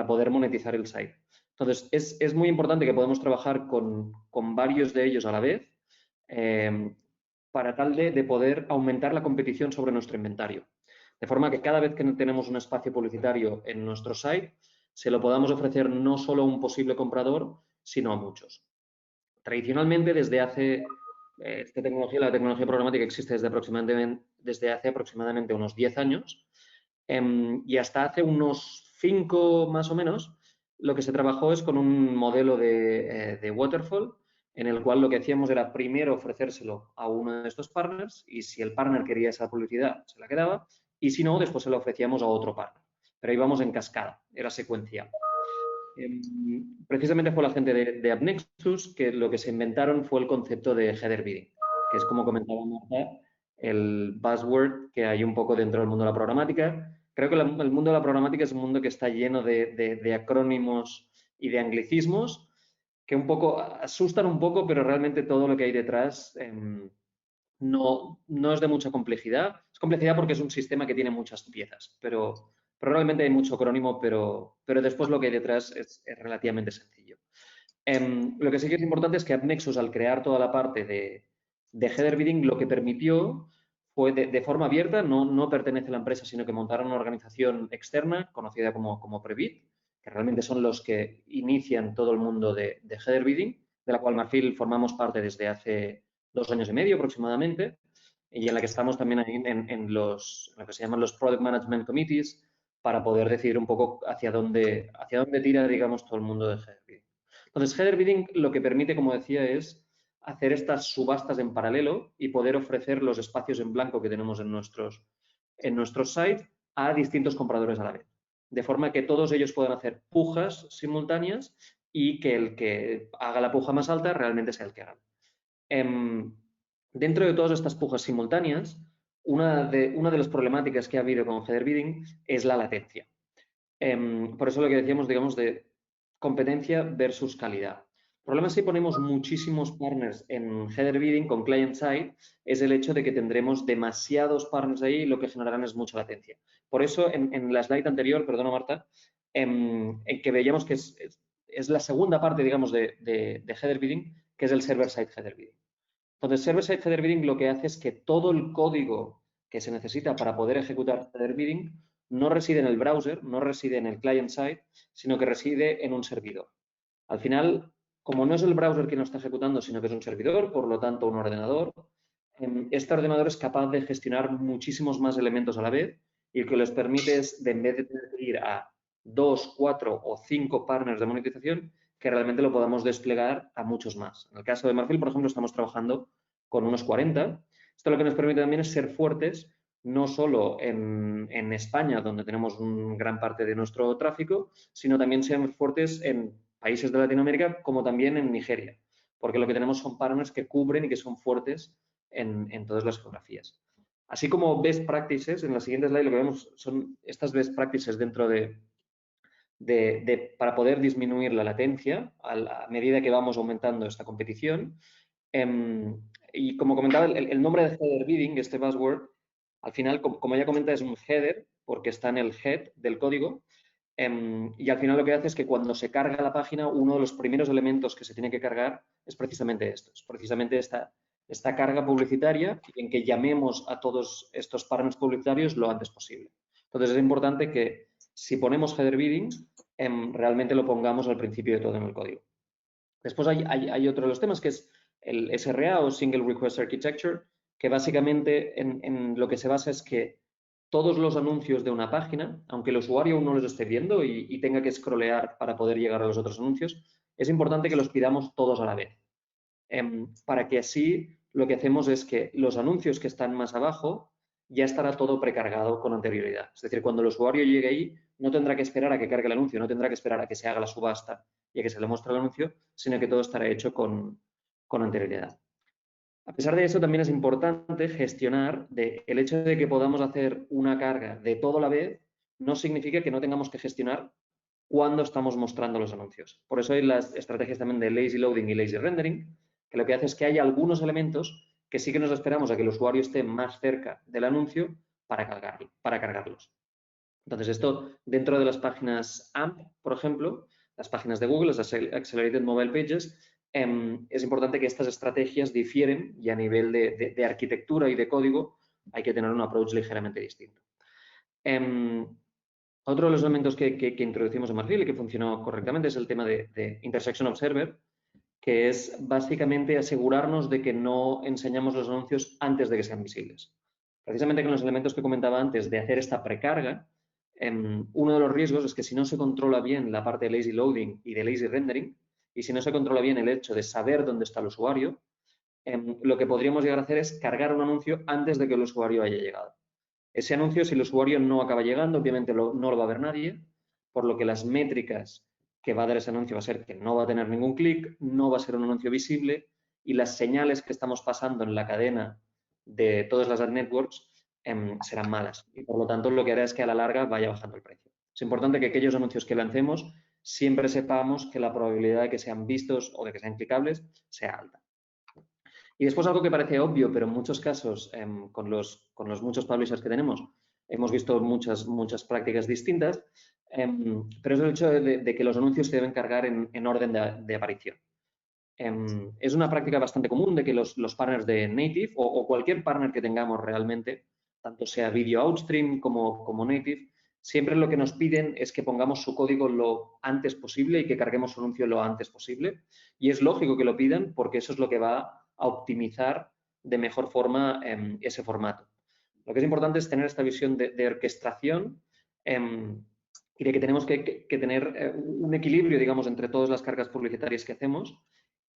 poder monetizar el site. Entonces, es muy importante que podamos trabajar con varios de ellos a la vez para tal de poder aumentar la competición sobre nuestro inventario. De forma que cada vez que tenemos un espacio publicitario en nuestro site, se lo podamos ofrecer no solo a un posible comprador, sino a muchos. Tradicionalmente, desde hace, la tecnología programática existe desde hace aproximadamente unos 10 años y hasta hace unos 5 más o menos, lo que se trabajó es con un modelo de waterfall en el cual lo que hacíamos era primero ofrecérselo a uno de estos partners y si el partner quería esa publicidad, se la quedaba y si no, después se la ofrecíamos a otro partner. Pero íbamos en cascada, era secuencial. Precisamente fue la gente de AppNexus que lo que se inventaron fue el concepto de header bidding, que es como comentaba Marta, el buzzword que hay un poco dentro del mundo de la programática. Creo que el mundo de la programática es un mundo que está lleno de acrónimos y de anglicismos que un poco asustan un poco, pero realmente todo lo que hay detrás no es de mucha complejidad. Es complejidad porque es un sistema que tiene muchas piezas, pero realmente hay mucho acrónimo, pero después lo que hay detrás es relativamente sencillo. Lo que sí que es importante es que AppNexus, al crear toda la parte de header bidding, lo que permitió fue de forma abierta, no pertenece a la empresa, sino que montaron una organización externa conocida como Prebid, que realmente son los que inician todo el mundo de header bidding, de la cual Marfil formamos parte desde hace 2 años y medio aproximadamente, y en la que estamos también ahí en lo que se llaman los Product Management Committees, para poder decidir un poco hacia dónde tira, digamos, todo el mundo de header bidding. Entonces, header bidding lo que permite, como decía, es hacer estas subastas en paralelo y poder ofrecer los espacios en blanco que tenemos en nuestros sites a distintos compradores a la vez. De forma que todos ellos puedan hacer pujas simultáneas y que el que haga la puja más alta realmente sea el que gane. Dentro de todas estas pujas simultáneas, una de las problemáticas que ha habido con header bidding es la latencia. Por eso lo que decíamos, digamos, de competencia versus calidad. El problema si ponemos muchísimos partners en header bidding con client side es el hecho de que tendremos demasiados partners ahí y lo que generarán es mucha latencia. Por eso en la slide anterior, perdona Marta, en que veíamos que es la segunda parte, digamos, de header bidding, que es el server-side header bidding. Entonces, server-side header bidding lo que hace es que todo el código que se necesita para poder ejecutar header bidding no reside en el browser, no reside en el client-side, sino que reside en un servidor. Al final, como no es el browser quien lo está ejecutando, sino que es un servidor, por lo tanto un ordenador, este ordenador es capaz de gestionar muchísimos más elementos a la vez y lo que les permite es, en vez de tener que ir a 2, 4 o 5 partners de monetización, que realmente lo podamos desplegar a muchos más. En el caso de Marfil, por ejemplo, estamos trabajando con unos 40. Esto lo que nos permite también es ser fuertes, no solo en España, donde tenemos gran parte de nuestro tráfico, sino también ser fuertes en países de Latinoamérica, como también en Nigeria, porque lo que tenemos son partners que cubren y que son fuertes en todas las geografías. Así como best practices, en la siguiente slide lo que vemos son estas best practices dentro para poder disminuir la latencia a medida que vamos aumentando esta competición. Y como comentaba, el nombre de header bidding, este buzzword, al final, como ya comenta, es un header porque está en el head del código. Y al final lo que hace es que cuando se carga la página, uno de los primeros elementos que se tiene que cargar es precisamente esto, es precisamente esta carga publicitaria en que llamemos a todos estos partners publicitarios lo antes posible. Entonces es importante que si ponemos header bidding, realmente lo pongamos al principio de todo en el código. Después hay otro de los temas que es el SRA o Single Request Architecture, que básicamente en lo que se basa es que todos los anuncios de una página, aunque el usuario aún no los esté viendo y tenga que scrollear para poder llegar a los otros anuncios, es importante que los pidamos todos a la vez. Para que así lo que hacemos es que los anuncios que están más abajo ya estará todo precargado con anterioridad. Es decir, cuando el usuario llegue ahí, no tendrá que esperar a que cargue el anuncio, no tendrá que esperar a que se haga la subasta y a que se le muestre el anuncio, sino que todo estará hecho con anterioridad. A pesar de eso, también es importante gestionar el hecho de que podamos hacer una carga de todo a la vez, no significa que no tengamos que gestionar cuándo estamos mostrando los anuncios. Por eso hay las estrategias también de lazy loading y lazy rendering, que lo que hace es que hay algunos elementos que sí que nos esperamos a que el usuario esté más cerca del anuncio para cargarlos. Entonces, esto dentro de las páginas AMP, por ejemplo, las páginas de Google, las Accelerated Mobile Pages, es importante que estas estrategias difieren y a nivel de arquitectura y de código hay que tener un approach ligeramente distinto. Otro de los elementos que introducimos en Marfil y que funcionó correctamente es el tema de Intersection Observer, que es básicamente asegurarnos de que no enseñamos los anuncios antes de que sean visibles. Precisamente con los elementos que comentaba antes de hacer esta precarga, uno de los riesgos es que si no se controla bien la parte de lazy loading y de lazy rendering, y si no se controla bien el hecho de saber dónde está el usuario, lo que podríamos llegar a hacer es cargar un anuncio antes de que el usuario haya llegado. Ese anuncio, si el usuario no acaba llegando, obviamente no lo va a ver nadie, por lo que las métricas que va a dar ese anuncio va a ser que no va a tener ningún clic, no va a ser un anuncio visible y las señales que estamos pasando en la cadena de todas las ad networks serán malas. Y por lo tanto, lo que hará es que a la larga vaya bajando el precio. Es importante que aquellos anuncios que lancemos siempre sepamos que la probabilidad de que sean vistos o de que sean clicables sea alta. Y después algo que parece obvio, pero en muchos casos, con los muchos publishers que tenemos, hemos visto muchas prácticas distintas, pero es el hecho de que los anuncios se deben cargar en orden de aparición. Es una práctica bastante común de que los partners de native o cualquier partner que tengamos realmente, tanto sea video outstream como native, siempre lo que nos piden es que pongamos su código lo antes posible y que carguemos su anuncio lo antes posible. Y es lógico que lo pidan porque eso es lo que va a optimizar de mejor forma ese formato. Lo que es importante es tener esta visión de orquestación y de que tenemos que tener un equilibrio, digamos, entre todas las cargas publicitarias que hacemos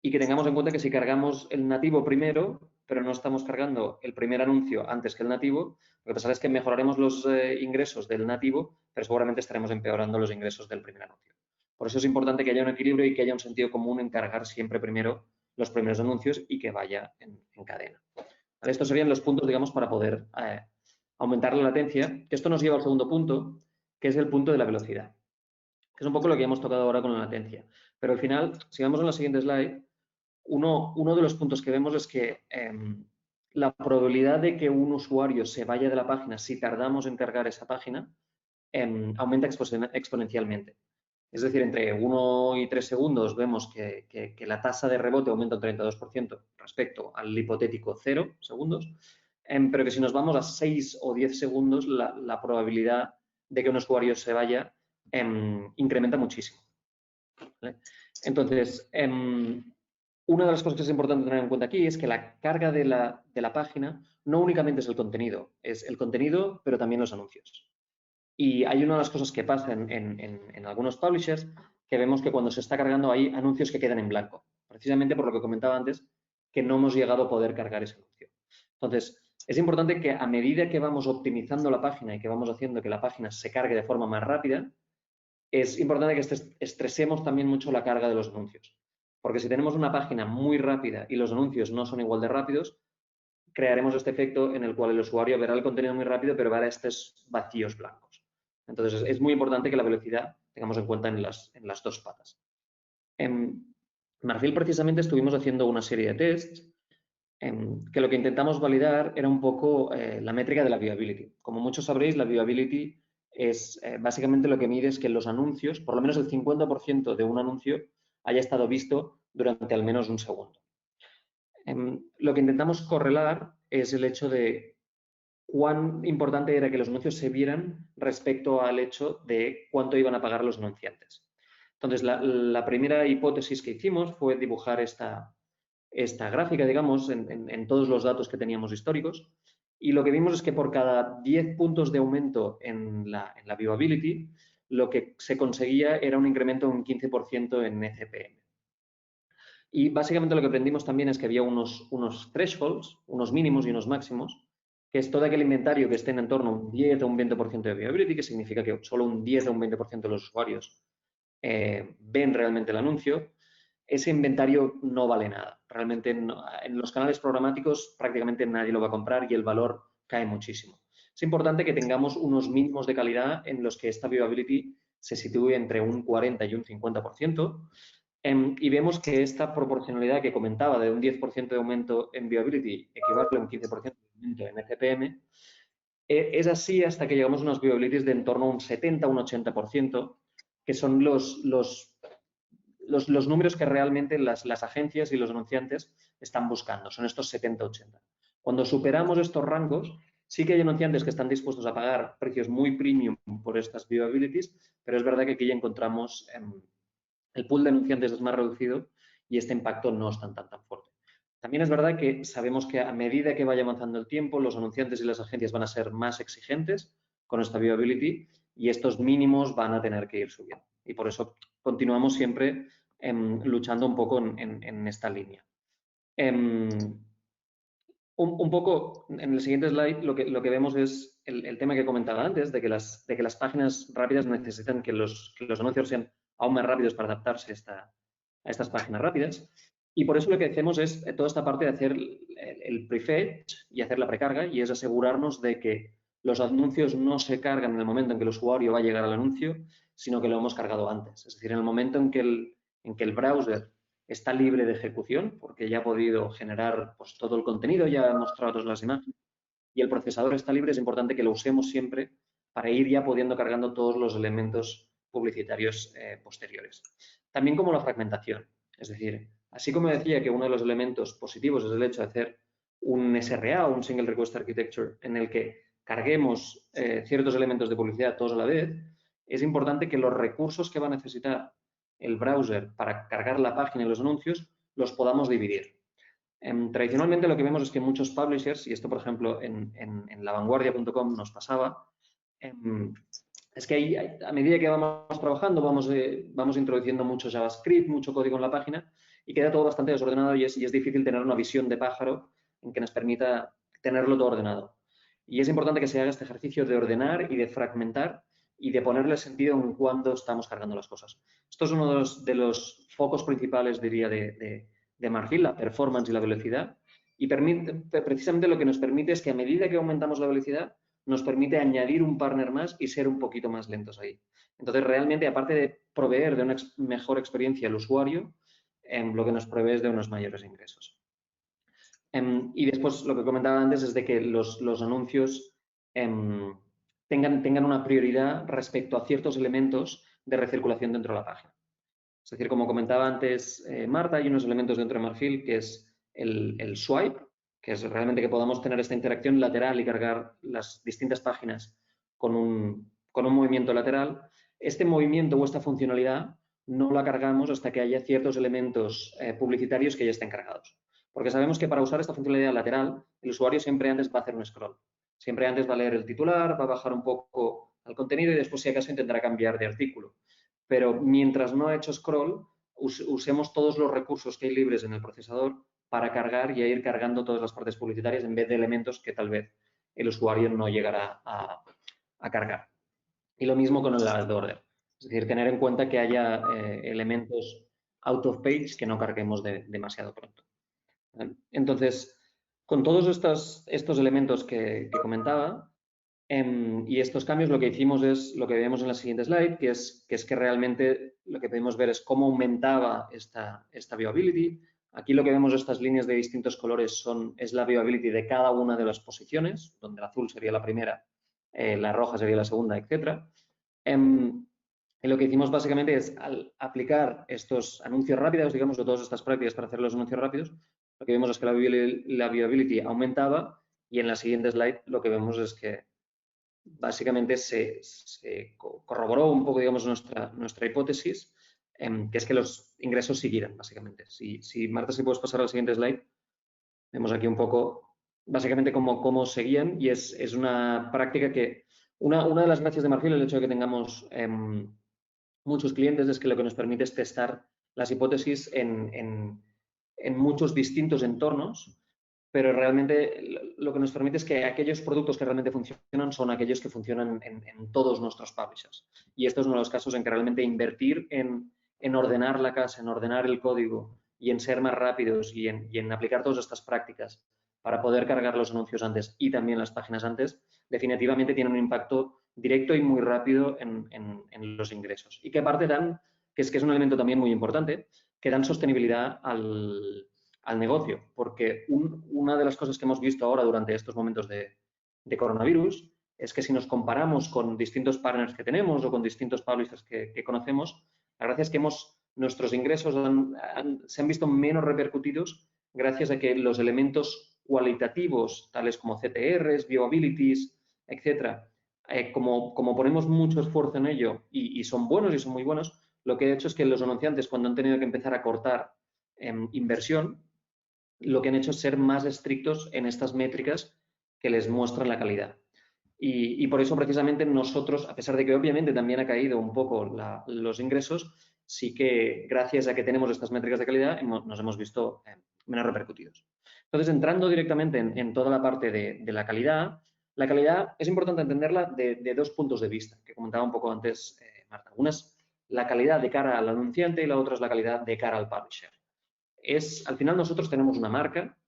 y que tengamos en cuenta que si cargamos el nativo primero, pero no estamos cargando el primer anuncio antes que el nativo, lo que pasa es que mejoraremos los ingresos del nativo, pero seguramente estaremos empeorando los ingresos del primer anuncio. Por eso es importante que haya un equilibrio y que haya un sentido común en cargar siempre primero los primeros anuncios y que vaya en cadena. ¿Vale? Estos serían los puntos, digamos, para poder aumentar la latencia. Esto nos lleva al segundo punto, que es el punto de la velocidad, que es un poco lo que hemos tocado ahora con la latencia. Pero al final, si vamos a la siguiente slide, uno de los puntos que vemos es que la probabilidad de que un usuario se vaya de la página si tardamos en cargar esa página aumenta exponencialmente. Es decir, entre 1 y 3 segundos vemos que la tasa de rebote aumenta un 32% respecto al hipotético 0 segundos, pero que si nos vamos a 6 o 10 segundos, la probabilidad de que un usuario se vaya incrementa muchísimo. ¿Vale? Entonces, una de las cosas que es importante tener en cuenta aquí es que la carga de la página no únicamente es el contenido, pero también los anuncios. Y hay una de las cosas que pasa en algunos publishers que vemos que cuando se está cargando hay anuncios que quedan en blanco, precisamente por lo que comentaba antes, que no hemos llegado a poder cargar ese anuncio. Entonces, es importante que a medida que vamos optimizando la página y que vamos haciendo que la página se cargue de forma más rápida, es importante que estresemos también mucho la carga de los anuncios. Porque si tenemos una página muy rápida y los anuncios no son igual de rápidos, crearemos este efecto en el cual el usuario verá el contenido muy rápido, pero verá estos vacíos blancos. Entonces, es muy importante que la velocidad tengamos en cuenta en las dos patas. En Marfil, precisamente, estuvimos haciendo una serie de tests que lo que intentamos validar era un poco la métrica de la viewability. Como muchos sabréis, la viewability es básicamente lo que mide es que los anuncios, por lo menos el 50% de un anuncio, haya estado visto durante al menos un segundo. Lo que intentamos correlar es el hecho de cuán importante era que los anuncios se vieran respecto al hecho de cuánto iban a pagar los anunciantes. Entonces, la primera hipótesis que hicimos fue dibujar esta gráfica, digamos, en todos los datos que teníamos históricos, y lo que vimos es que por cada 10 puntos de aumento en la viewability, lo que se conseguía era un incremento de un 15% en ECPM. Y básicamente lo que aprendimos también es que había unos thresholds, unos mínimos y unos máximos, que es todo aquel inventario que esté en torno a un 10 o un 20% de viewability, que significa que solo un 10 o un 20% de los usuarios ven realmente el anuncio. Ese inventario no vale nada. Realmente en los canales programáticos prácticamente nadie lo va a comprar y el valor cae muchísimo. Es importante que tengamos unos mínimos de calidad en los que esta viewability se sitúe entre un 40 y un 50%. Y vemos que esta proporcionalidad que comentaba de un 10% de aumento en viewability equivale a un 15% de aumento en ECPM. Es así hasta que llegamos a unas viewabilities de en torno a un 70 o un 80%, que son los números que realmente las agencias y los anunciantes están buscando. Son estos 70-80. Cuando superamos estos rangos, sí que hay anunciantes que están dispuestos a pagar precios muy premium por estas viewabilities, pero es verdad que aquí ya encontramos el pool de anunciantes es más reducido y este impacto no es tan fuerte. También es verdad que sabemos que a medida que vaya avanzando el tiempo, los anunciantes y las agencias van a ser más exigentes con esta viewability y estos mínimos van a tener que ir subiendo. Y por eso continuamos siempre luchando un poco en esta línea. Un poco en el siguiente slide lo que vemos es el tema que comentaba antes, de que las páginas rápidas necesitan que los anuncios sean aún más rápidos para adaptarse a estas páginas rápidas. Y por eso lo que hacemos es toda esta parte de hacer el prefetch y hacer la precarga, y es asegurarnos de que los anuncios no se cargan en el momento en que el usuario va a llegar al anuncio, sino que lo hemos cargado antes. Es decir, en el momento en que el browser está libre de ejecución, porque ya ha podido generar pues, todo el contenido, ya ha mostrado todas las imágenes, y el procesador está libre, es importante que lo usemos siempre para ir ya pudiendo cargando todos los elementos publicitarios posteriores. También como la fragmentación. Es decir, así como decía que uno de los elementos positivos es el hecho de hacer un SRA, un Single Request Architecture, en el que carguemos ciertos elementos de publicidad todos a la vez, es importante que los recursos que va a necesitar el browser para cargar la página y los anuncios los podamos dividir. Tradicionalmente lo que vemos es que muchos publishers, y esto por ejemplo en lavanguardia.com nos pasaba, es que a medida que vamos trabajando vamos introduciendo mucho JavaScript, mucho código en la página y queda todo bastante desordenado y es difícil tener una visión de pájaro en que nos permita tenerlo todo ordenado. Y es importante que se haga este ejercicio de ordenar y de fragmentar y de ponerle sentido en cuándo estamos cargando las cosas. Esto es uno de los focos principales, diría, de Marfil, la performance y la velocidad. Y precisamente lo que nos permite es que a medida que aumentamos la velocidad, nos permite añadir un partner más y ser un poquito más lentos ahí. Entonces, realmente, aparte de proveer de una mejor experiencia al usuario, lo que nos provee es de unos mayores ingresos. Y después, lo que comentaba antes es de que los anuncios tengan una prioridad respecto a ciertos elementos de recirculación dentro de la página. Es decir, como comentaba antes Marta, hay unos elementos dentro de Marfil que es el swipe, que es realmente que podamos tener esta interacción lateral y cargar las distintas páginas con un movimiento lateral. Este movimiento o esta funcionalidad no la cargamos hasta que haya ciertos elementos publicitarios que ya estén cargados. Porque sabemos que para usar esta funcionalidad lateral, el usuario siempre antes va a hacer un scroll. Siempre antes va a leer el titular, va a bajar un poco al contenido y después, si acaso, intentará cambiar de artículo. Pero mientras no ha hecho scroll, usemos todos los recursos que hay libres en el procesador para cargar y ir cargando todas las partes publicitarias en vez de elementos que tal vez el usuario no llegará a cargar. Y lo mismo con el add order. Es decir, tener en cuenta que haya elementos out of page que no carguemos demasiado pronto. Entonces, con todos estos elementos que comentaba y estos cambios, lo que hicimos es lo que vemos en la siguiente slide, que es que realmente lo que podemos ver es cómo aumentaba esta viewability. Aquí lo que vemos, estas líneas de distintos colores, es la viewability de cada una de las posiciones, donde el azul sería la primera, la roja sería la segunda, etc. Y lo que hicimos básicamente es, al aplicar estos anuncios rápidos, digamos, de todas estas prácticas para hacer los anuncios rápidos, lo que vemos es que la viewability aumentaba y en la siguiente slide lo que vemos es que básicamente se corroboró un poco, digamos, nuestra hipótesis, que es que los ingresos siguieran, básicamente. Si Marta, si puedes pasar al siguiente slide, vemos aquí un poco, básicamente, cómo seguían y es una práctica que, una de las gracias de Marfil, el hecho de que tengamos muchos clientes, es que lo que nos permite es testar las hipótesis en muchos distintos entornos, pero realmente lo que nos permite es que aquellos productos que realmente funcionan son aquellos que funcionan en todos nuestros publishers. Y esto es uno de los casos en que realmente invertir en ordenar la casa, en ordenar el código y en ser más rápidos y en aplicar todas estas prácticas para poder cargar los anuncios antes y también las páginas antes, definitivamente tiene un impacto directo y muy rápido en los ingresos. Y que aparte dan, que es un elemento también muy importante, que dan sostenibilidad al negocio, porque una de las cosas que hemos visto ahora durante estos momentos de coronavirus es que si nos comparamos con distintos partners que tenemos o con distintos publishers que conocemos, la gracia es que nuestros ingresos se han visto menos repercutidos gracias a que los elementos cualitativos, tales como CTRs, viewabilities, etcétera, como ponemos mucho esfuerzo en ello y son buenos y son muy buenos, lo que he hecho es que los anunciantes, cuando han tenido que empezar a cortar inversión, lo que han hecho es ser más estrictos en estas métricas que les muestran la calidad. Y por eso, precisamente, nosotros, a pesar de que obviamente también ha caído un poco los ingresos, sí que gracias a que tenemos estas métricas de calidad nos hemos visto menos repercutidos. Entonces, entrando directamente en toda la parte de la calidad es importante entenderla de dos puntos de vista, que comentaba un poco antes Marta. Una es la calidad de cara al anunciante y la otra es la calidad de cara al publisher. al final nosotros tenemos una marca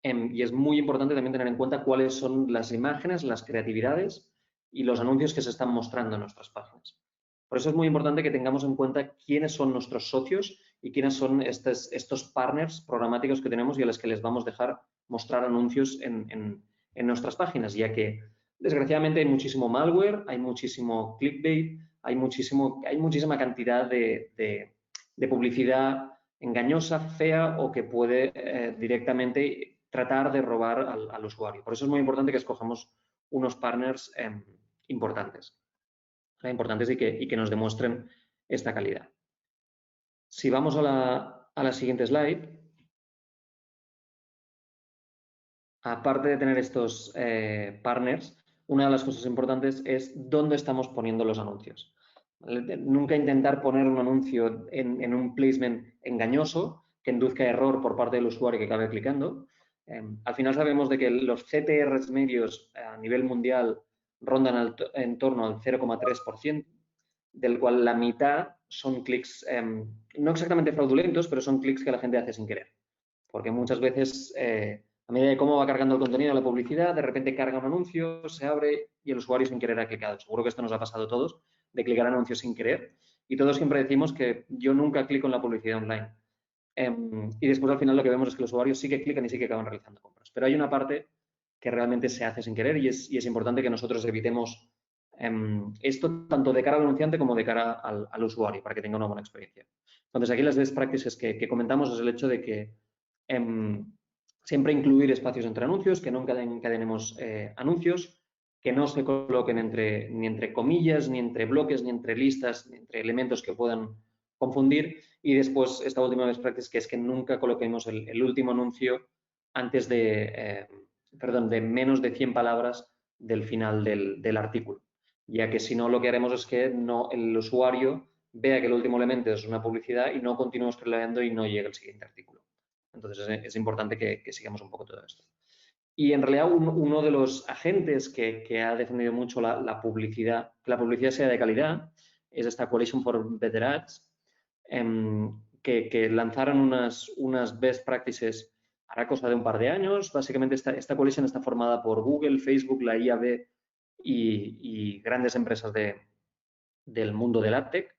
y es muy importante también tener en cuenta cuáles son las imágenes, las creatividades y los anuncios que se están mostrando en nuestras páginas. Por eso es muy importante que tengamos en cuenta quiénes son nuestros socios y quiénes son estos partners programáticos que tenemos y a los que les vamos a dejar mostrar anuncios en nuestras páginas, ya que desgraciadamente hay muchísimo malware, hay muchísimo clickbait, hay muchísima cantidad de publicidad engañosa, fea o que puede directamente tratar de robar al usuario. Por eso es muy importante que escojamos unos partners importantes y que nos demuestren esta calidad. Si vamos a la siguiente slide, aparte de tener estos partners, una de las cosas importantes es dónde estamos poniendo los anuncios. Nunca intentar poner un anuncio en un placement engañoso que induzca error por parte del usuario que acabe clicando. Al final sabemos de que los CTRs medios a nivel mundial rondan en torno al 0,3%, del cual la mitad son clics, no exactamente fraudulentos, pero son clics que la gente hace sin querer. Porque muchas veces, a medida de cómo va cargando el contenido de la publicidad, de repente carga un anuncio, se abre y el usuario sin querer ha clicado. Seguro que esto nos ha pasado a todos, de clicar anuncios sin querer. Y todos siempre decimos que yo nunca clico en la publicidad online. Y después al final lo que vemos es que los usuarios sí que clican y sí que acaban realizando compras. Pero hay una parte que realmente se hace sin querer y es importante que nosotros evitemos esto tanto de cara al anunciante como de cara al usuario para que tenga una buena experiencia. Entonces aquí las best practices que comentamos es el hecho de que siempre incluir espacios entre anuncios, que no encadenemos anuncios, que no se coloquen ni entre comillas, ni entre bloques, ni entre listas, ni entre elementos que puedan confundir. Y después, esta última best practice, que es que nunca coloquemos el último anuncio antes de menos de 100 palabras del final del artículo, ya que si no lo que haremos es que el usuario vea que el último elemento es una publicidad y no continúe scrollando y no llegue al siguiente artículo. Entonces es importante que sigamos un poco todo esto. Y en realidad uno de los agentes que ha defendido mucho la publicidad, que la publicidad sea de calidad, es esta Coalition for Better Ads, que lanzaron unas best practices hará cosa de un par de años. Básicamente esta coalition está formada por Google, Facebook, la IAB y grandes empresas del mundo del AdTech.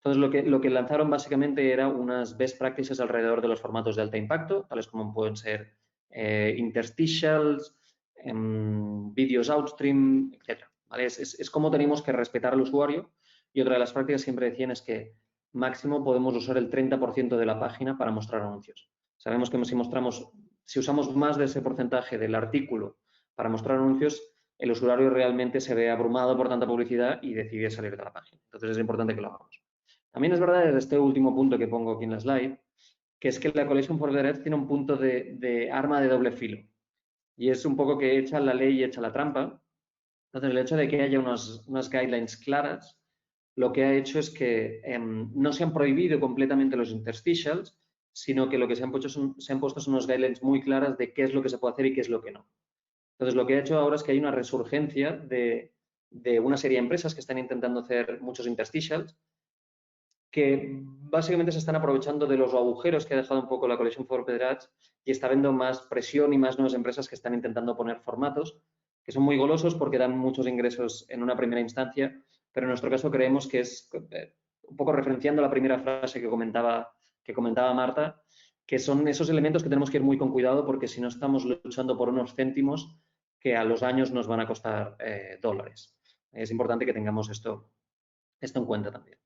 Entonces, lo que lanzaron básicamente era unas best practices alrededor de los formatos de alto impacto, tales como pueden ser interstitials, vídeos outstream, etc. ¿Vale? Es como tenemos que respetar al usuario, y otra de las prácticas siempre decían es que máximo podemos usar el 30% de la página para mostrar anuncios. Sabemos que si usamos más de ese porcentaje del artículo para mostrar anuncios, el usuario realmente se ve abrumado por tanta publicidad y decide salir de la página. Entonces es importante que lo hagamos. También es verdad, desde este último punto que pongo aquí en la slide, que es que la Coalition for Better Ads tiene un punto de arma de doble filo. Y es un poco que echa la ley y echa la trampa. Entonces el hecho de que haya unas guidelines claras, lo que ha hecho es que no se han prohibido completamente los interstitials, sino que lo que se han puesto son unos guidelines muy claras de qué es lo que se puede hacer y qué es lo que no. Entonces, lo que ha hecho ahora es que hay una resurgencia de una serie de empresas que están intentando hacer muchos interstitials, que básicamente se están aprovechando de los agujeros que ha dejado un poco la Coalition for Better Ads y está habiendo más presión y más nuevas empresas que están intentando poner formatos que son muy golosos porque dan muchos ingresos en una primera instancia, pero en nuestro caso creemos que es un poco referenciando la primera frase que comentaba Marta, que son esos elementos que tenemos que ir muy con cuidado porque si no estamos luchando por unos céntimos que a los años nos van a costar dólares. Es importante que tengamos esto en cuenta también.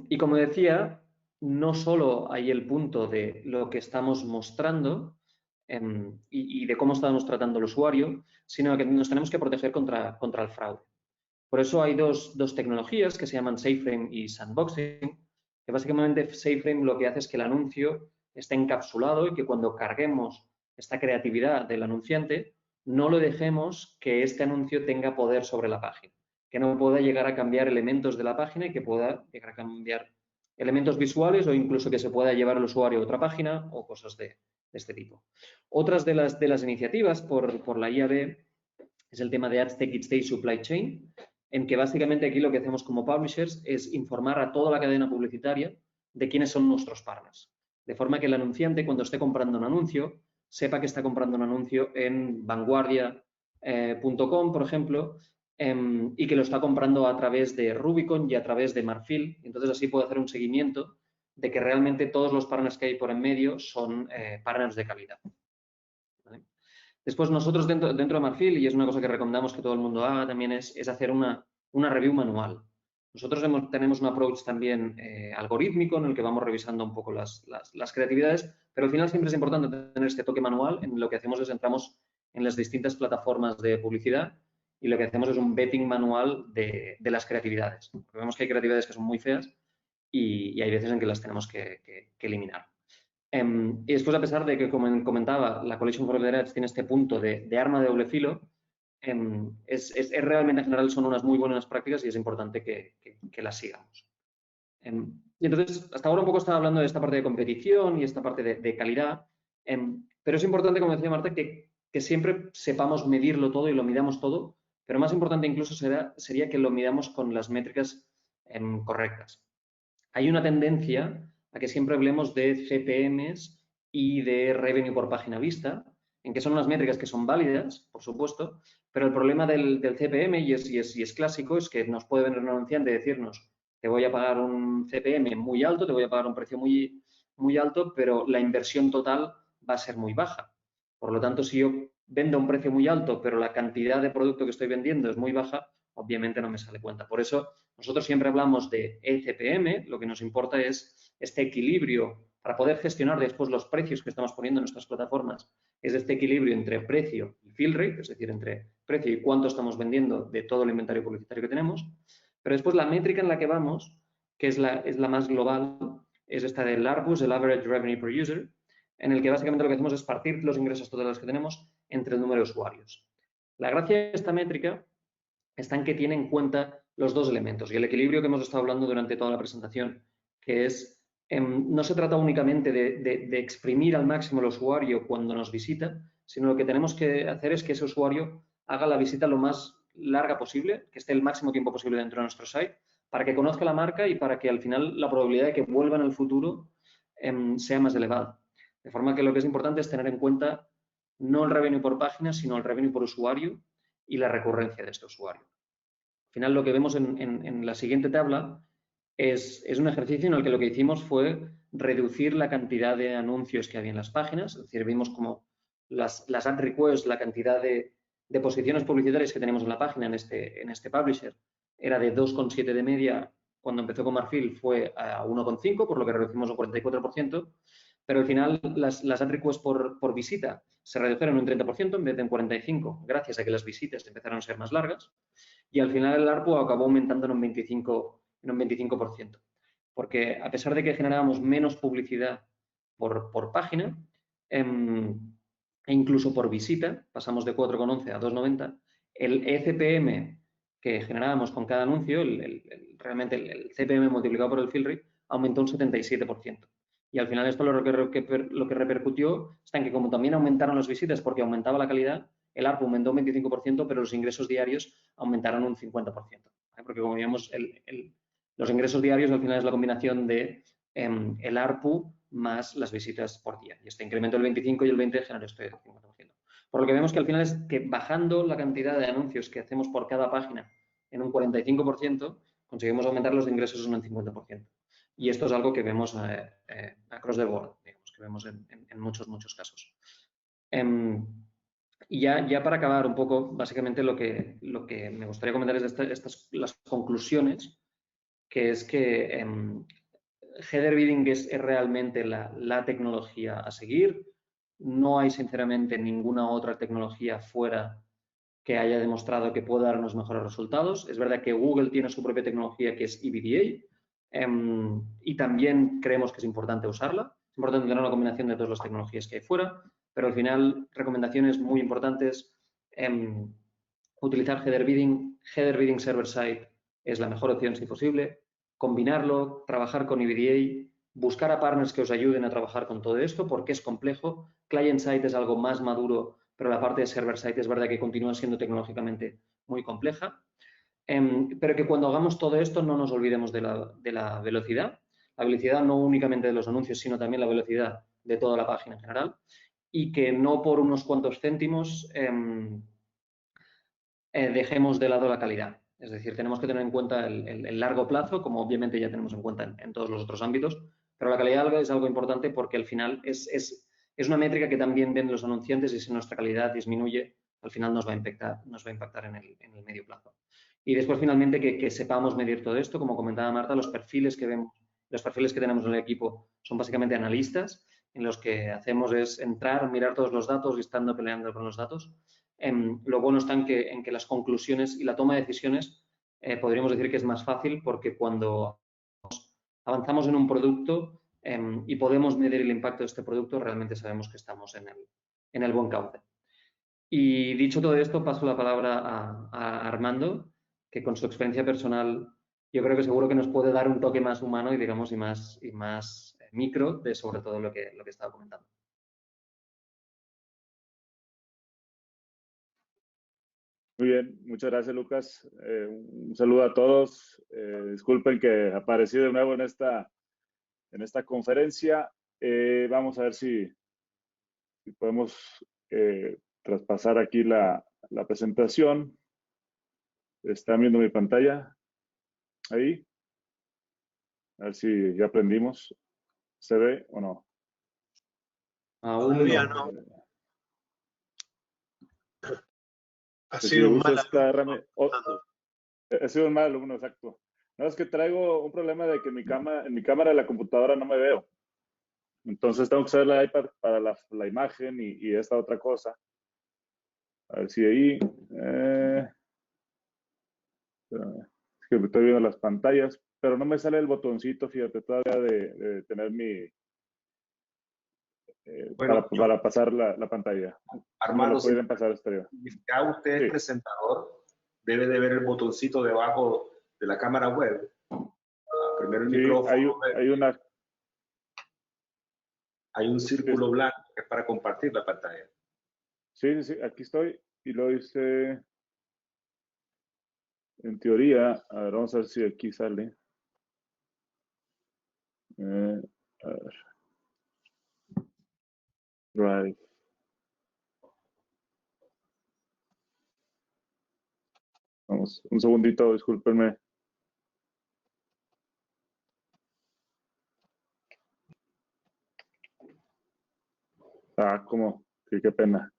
Y como decía, no solo hay el punto de lo que estamos mostrando y de cómo estamos tratando al usuario, sino que nos tenemos que proteger contra el fraude. Por eso hay dos tecnologías que se llaman SafeFrame y Sandboxing, que básicamente SafeFrame lo que hace es que el anuncio esté encapsulado y que cuando carguemos esta creatividad del anunciante, no lo dejemos que este anuncio tenga poder sobre la página, que no pueda llegar a cambiar elementos de la página y que pueda llegar a cambiar elementos visuales o incluso que se pueda llevar al usuario a otra página o cosas de este tipo. Otras de las iniciativas por la IAB es el tema de Ads Tech Each Day Supply Chain, en que básicamente aquí lo que hacemos como publishers es informar a toda la cadena publicitaria de quiénes son nuestros partners. De forma que el anunciante, cuando esté comprando un anuncio, sepa que está comprando un anuncio en vanguardia.com, por ejemplo, y que lo está comprando a través de Rubicon y a través de Marfil. Entonces, así puede hacer un seguimiento de que realmente todos los partners que hay por en medio son partners de calidad. ¿Vale? Después, nosotros dentro de Marfil, y es una cosa que recomendamos que todo el mundo haga también, es hacer una review manual. Nosotros tenemos un approach también algorítmico en el que vamos revisando un poco las creatividades, pero al final siempre es importante tener este toque manual. En lo que hacemos es entramos en las distintas plataformas de publicidad y lo que hacemos es un vetting manual de las creatividades. Porque vemos que hay creatividades que son muy feas y hay veces en que las tenemos que eliminar. Y después, a pesar de que, como comentaba, la Coalition for the Arts tiene este punto de arma de doble filo, es realmente en general son unas muy buenas prácticas y es importante que las sigamos. Y entonces, hasta ahora un poco estaba hablando de esta parte de competición y esta parte de calidad, pero es importante, como decía Marta, que siempre sepamos medirlo todo y lo midamos todo, pero más importante incluso sería que lo midamos con las métricas correctas. Hay una tendencia a que siempre hablemos de CPMs y de revenue por página vista, en que son unas métricas que son válidas, por supuesto, pero el problema del CPM, y es clásico, es que nos puede venir un anunciante y decirnos te voy a pagar un CPM muy alto, te voy a pagar un precio muy, muy alto, pero la inversión total va a ser muy baja. Por lo tanto, si yo vendo a un precio muy alto, pero la cantidad de producto que estoy vendiendo es muy baja, obviamente no me sale cuenta. Por eso, nosotros siempre hablamos de ECPM, lo que nos importa es este equilibrio para poder gestionar después los precios que estamos poniendo en nuestras plataformas, es este equilibrio entre precio y fill rate, es decir, entre precio y cuánto estamos vendiendo de todo el inventario publicitario que tenemos. Pero después la métrica en la que vamos, que es la más global, es esta del ARPU, el Average Revenue Per User, en el que básicamente lo que hacemos es partir los ingresos totales que tenemos entre el número de usuarios. La gracia de esta métrica está en que tiene en cuenta los dos elementos y el equilibrio que hemos estado hablando durante toda la presentación, que es, no se trata únicamente de exprimir al máximo al usuario cuando nos visita, sino lo que tenemos que hacer es que ese usuario haga la visita lo más larga posible, que esté el máximo tiempo posible dentro de nuestro site, para que conozca la marca y para que al final la probabilidad de que vuelva en el futuro sea más elevada. De forma que lo que es importante es tener en cuenta no el revenue por página, sino el revenue por usuario y la recurrencia de este usuario. Al final, lo que vemos en la siguiente tabla es un ejercicio en el que lo que hicimos fue reducir la cantidad de anuncios que había en las páginas, es decir, vimos como las ad requests, la cantidad de posiciones publicitarias que tenemos en la página en este publisher era de 2,7 de media. Cuando empezó con Marfil fue a 1,5, por lo que reducimos un 44%, pero al final las ad requests por visita se redujeron un 30% en vez de un 45%, gracias a que las visitas empezaron a ser más largas, y al final el ARPU acabó aumentando en un 25%. Porque a pesar de que generábamos menos publicidad por página, e incluso por visita, pasamos de 4,11 a 2,90, el ECPM que generábamos con cada anuncio, realmente el CPM multiplicado por el fill rate, aumentó un 77%. Y al final esto lo que repercutió está en que como también aumentaron las visitas porque aumentaba la calidad, el ARPU aumentó un 25%, pero los ingresos diarios aumentaron un 50%. Porque como vimos, los ingresos diarios al final es la combinación de el ARPU más las visitas por día. Y este incremento del 25 y el 20 genera este 50%. Por lo que vemos que al final es que bajando la cantidad de anuncios que hacemos por cada página en un 45%, conseguimos aumentar los ingresos en un 50%. Y esto es algo que vemos across the board, digamos, que vemos en muchos casos. Y ya para acabar un poco, básicamente lo que me gustaría comentar es las conclusiones, que es que header bidding es realmente la tecnología a seguir. No hay, sinceramente, ninguna otra tecnología fuera que haya demostrado que pueda darnos mejores resultados. Es verdad que Google tiene su propia tecnología, que es EBDA, y también creemos que es importante usarla. Es importante tener una combinación de todas las tecnologías que hay fuera, pero al final, recomendaciones muy importantes. Utilizar header bidding server-side es la mejor opción si posible. Combinarlo, trabajar con EBDA, buscar a partners que os ayuden a trabajar con todo esto porque es complejo. Client-side es algo más maduro, pero la parte de server-side es verdad que continúa siendo tecnológicamente muy compleja. Pero que cuando hagamos todo esto no nos olvidemos de la velocidad. la velocidad no únicamente de los anuncios, sino también la velocidad de toda la página en general, y que no por unos cuantos céntimos dejemos de lado la calidad. Es decir, tenemos que tener en cuenta el largo plazo, como obviamente ya tenemos en cuenta en todos los otros ámbitos, pero la calidad es algo importante porque al final es una métrica que también ven los anunciantes, y si nuestra calidad disminuye, al final nos va a impactar en el medio plazo. Y después, finalmente, que sepamos medir todo esto. Como comentaba Marta, los perfiles que vemos, los perfiles que tenemos en el equipo son básicamente analistas, en los que hacemos es entrar, mirar todos los datos y estando peleando con los datos. Lo bueno está en que las conclusiones y la toma de decisiones podríamos decir que es más fácil, porque cuando avanzamos en un producto y podemos medir el impacto de este producto, realmente sabemos que estamos en el buen cauce. Y dicho todo esto, paso la palabra a Armando, que con su experiencia personal yo creo que seguro que nos puede dar un toque más humano y, digamos, y más micro de sobre todo lo que estaba comentando. Muy bien, muchas gracias, Lucas. Un saludo a todos. Disculpen que aparecí de nuevo en esta conferencia. Vamos a ver si podemos traspasar aquí la presentación. ¿Están viendo mi pantalla? Ahí. A ver si ya aprendimos. ¿Se ve o no? Aún no. Ha Si sido un uso mal esta alumno. He sido un mal alumno, exacto. No, es que traigo un problema de que en mi cámara de la computadora no me veo. Entonces tengo que usar la iPad para la imagen y esta otra cosa. A ver si ahí... es que estoy viendo las pantallas, pero no me sale el botoncito, fíjate, todavía de tener mi... Bueno, para pasar la pantalla. Armando, ¿Me lo pueden pasar, estaría? si ya usted es Sí. presentador, debe de ver el botoncito debajo de la cámara web. Primero el Sí, micrófono. hay un círculo blanco que es para compartir la pantalla. Sí, aquí estoy y lo hice en teoría. A ver, vamos a ver si aquí sale. A ver. Drive. Vamos, un segundito, discúlpenme. ¿Cómo? Sí, qué pena.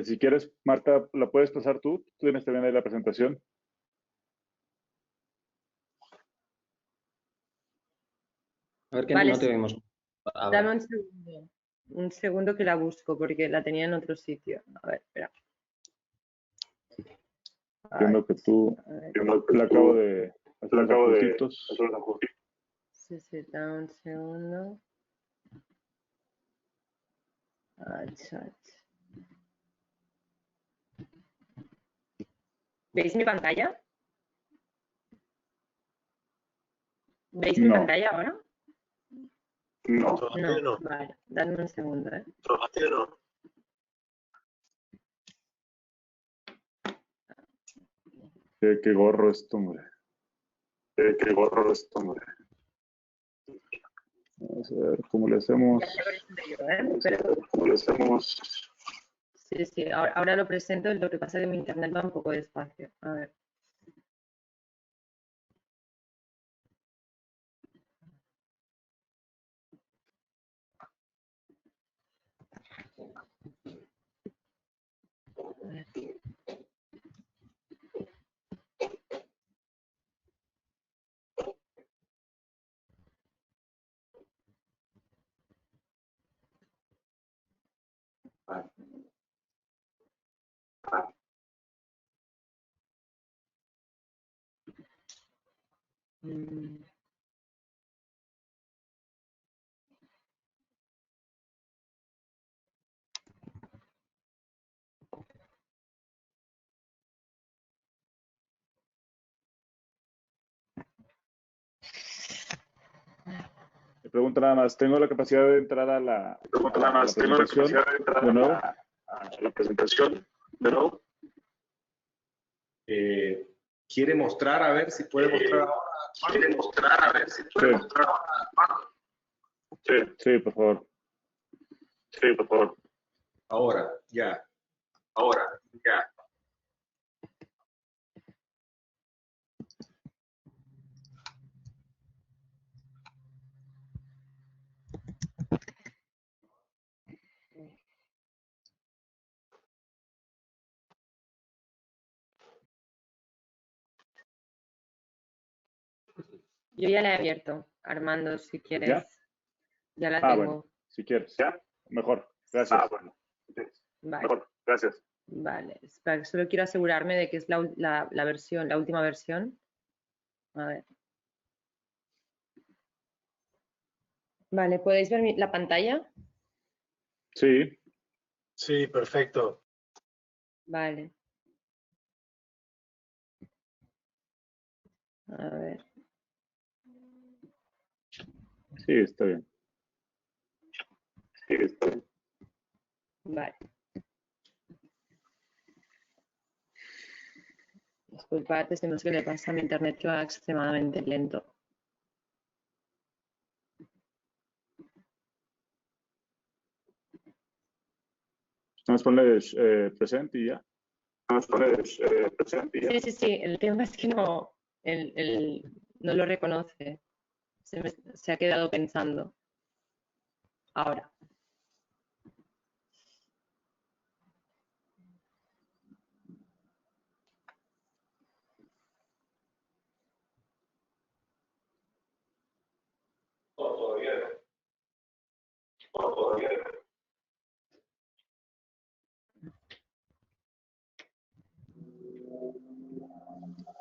Si quieres, Marta, ¿la puedes pasar tú? Tú tienes también ahí la presentación. A ver, que Vale, no te sí. vemos. Dame un segundo que la busco porque la tenía en otro sitio. A ver, espera. Entiendo que tú le acabo de hacer los ajustitos. Sí, dame un segundo. ¿Veis mi pantalla? ¿Veis mi pantalla ahora? No. No, vale, dame un segundo, ¿eh? Qué gorro esto, hombre. Vamos a ver cómo le hacemos. Ya lo presento yo, ¿eh? Sí, ahora lo presento, lo que pasa es que mi internet va un poco despacio. A ver. Me pregunto nada más, ¿tengo la capacidad de entrar a la presentación de nuevo? ¿Quiere mostrar a ver si puede mostrar ahora? ¿Quiere mostrar a ver si puede mostrar ahora? Sí, por favor. Sí, por favor. Ahora, ya. Ahora, ya. Yo ya la he abierto, Armando, si quieres. ¿Ya? Ya la tengo. Bueno, si quieres. ¿Ya? Mejor. Gracias. Vale. Mejor. Gracias. Vale, espera, que solo quiero asegurarme de que es la versión, la última versión. A ver. Vale, ¿podéis ver la pantalla? Sí. Sí, perfecto. Vale. A ver. Sí, está bien. Sí, está bien. Vale. Disculpad, es que no sé qué le pasa a mi internet, que va extremadamente lento. Vamos a poner presente y ya. Vamos a poner presente y ya. Sí, sí, sí. El tema es que no lo reconoce. Se ha quedado pensando. Ahora.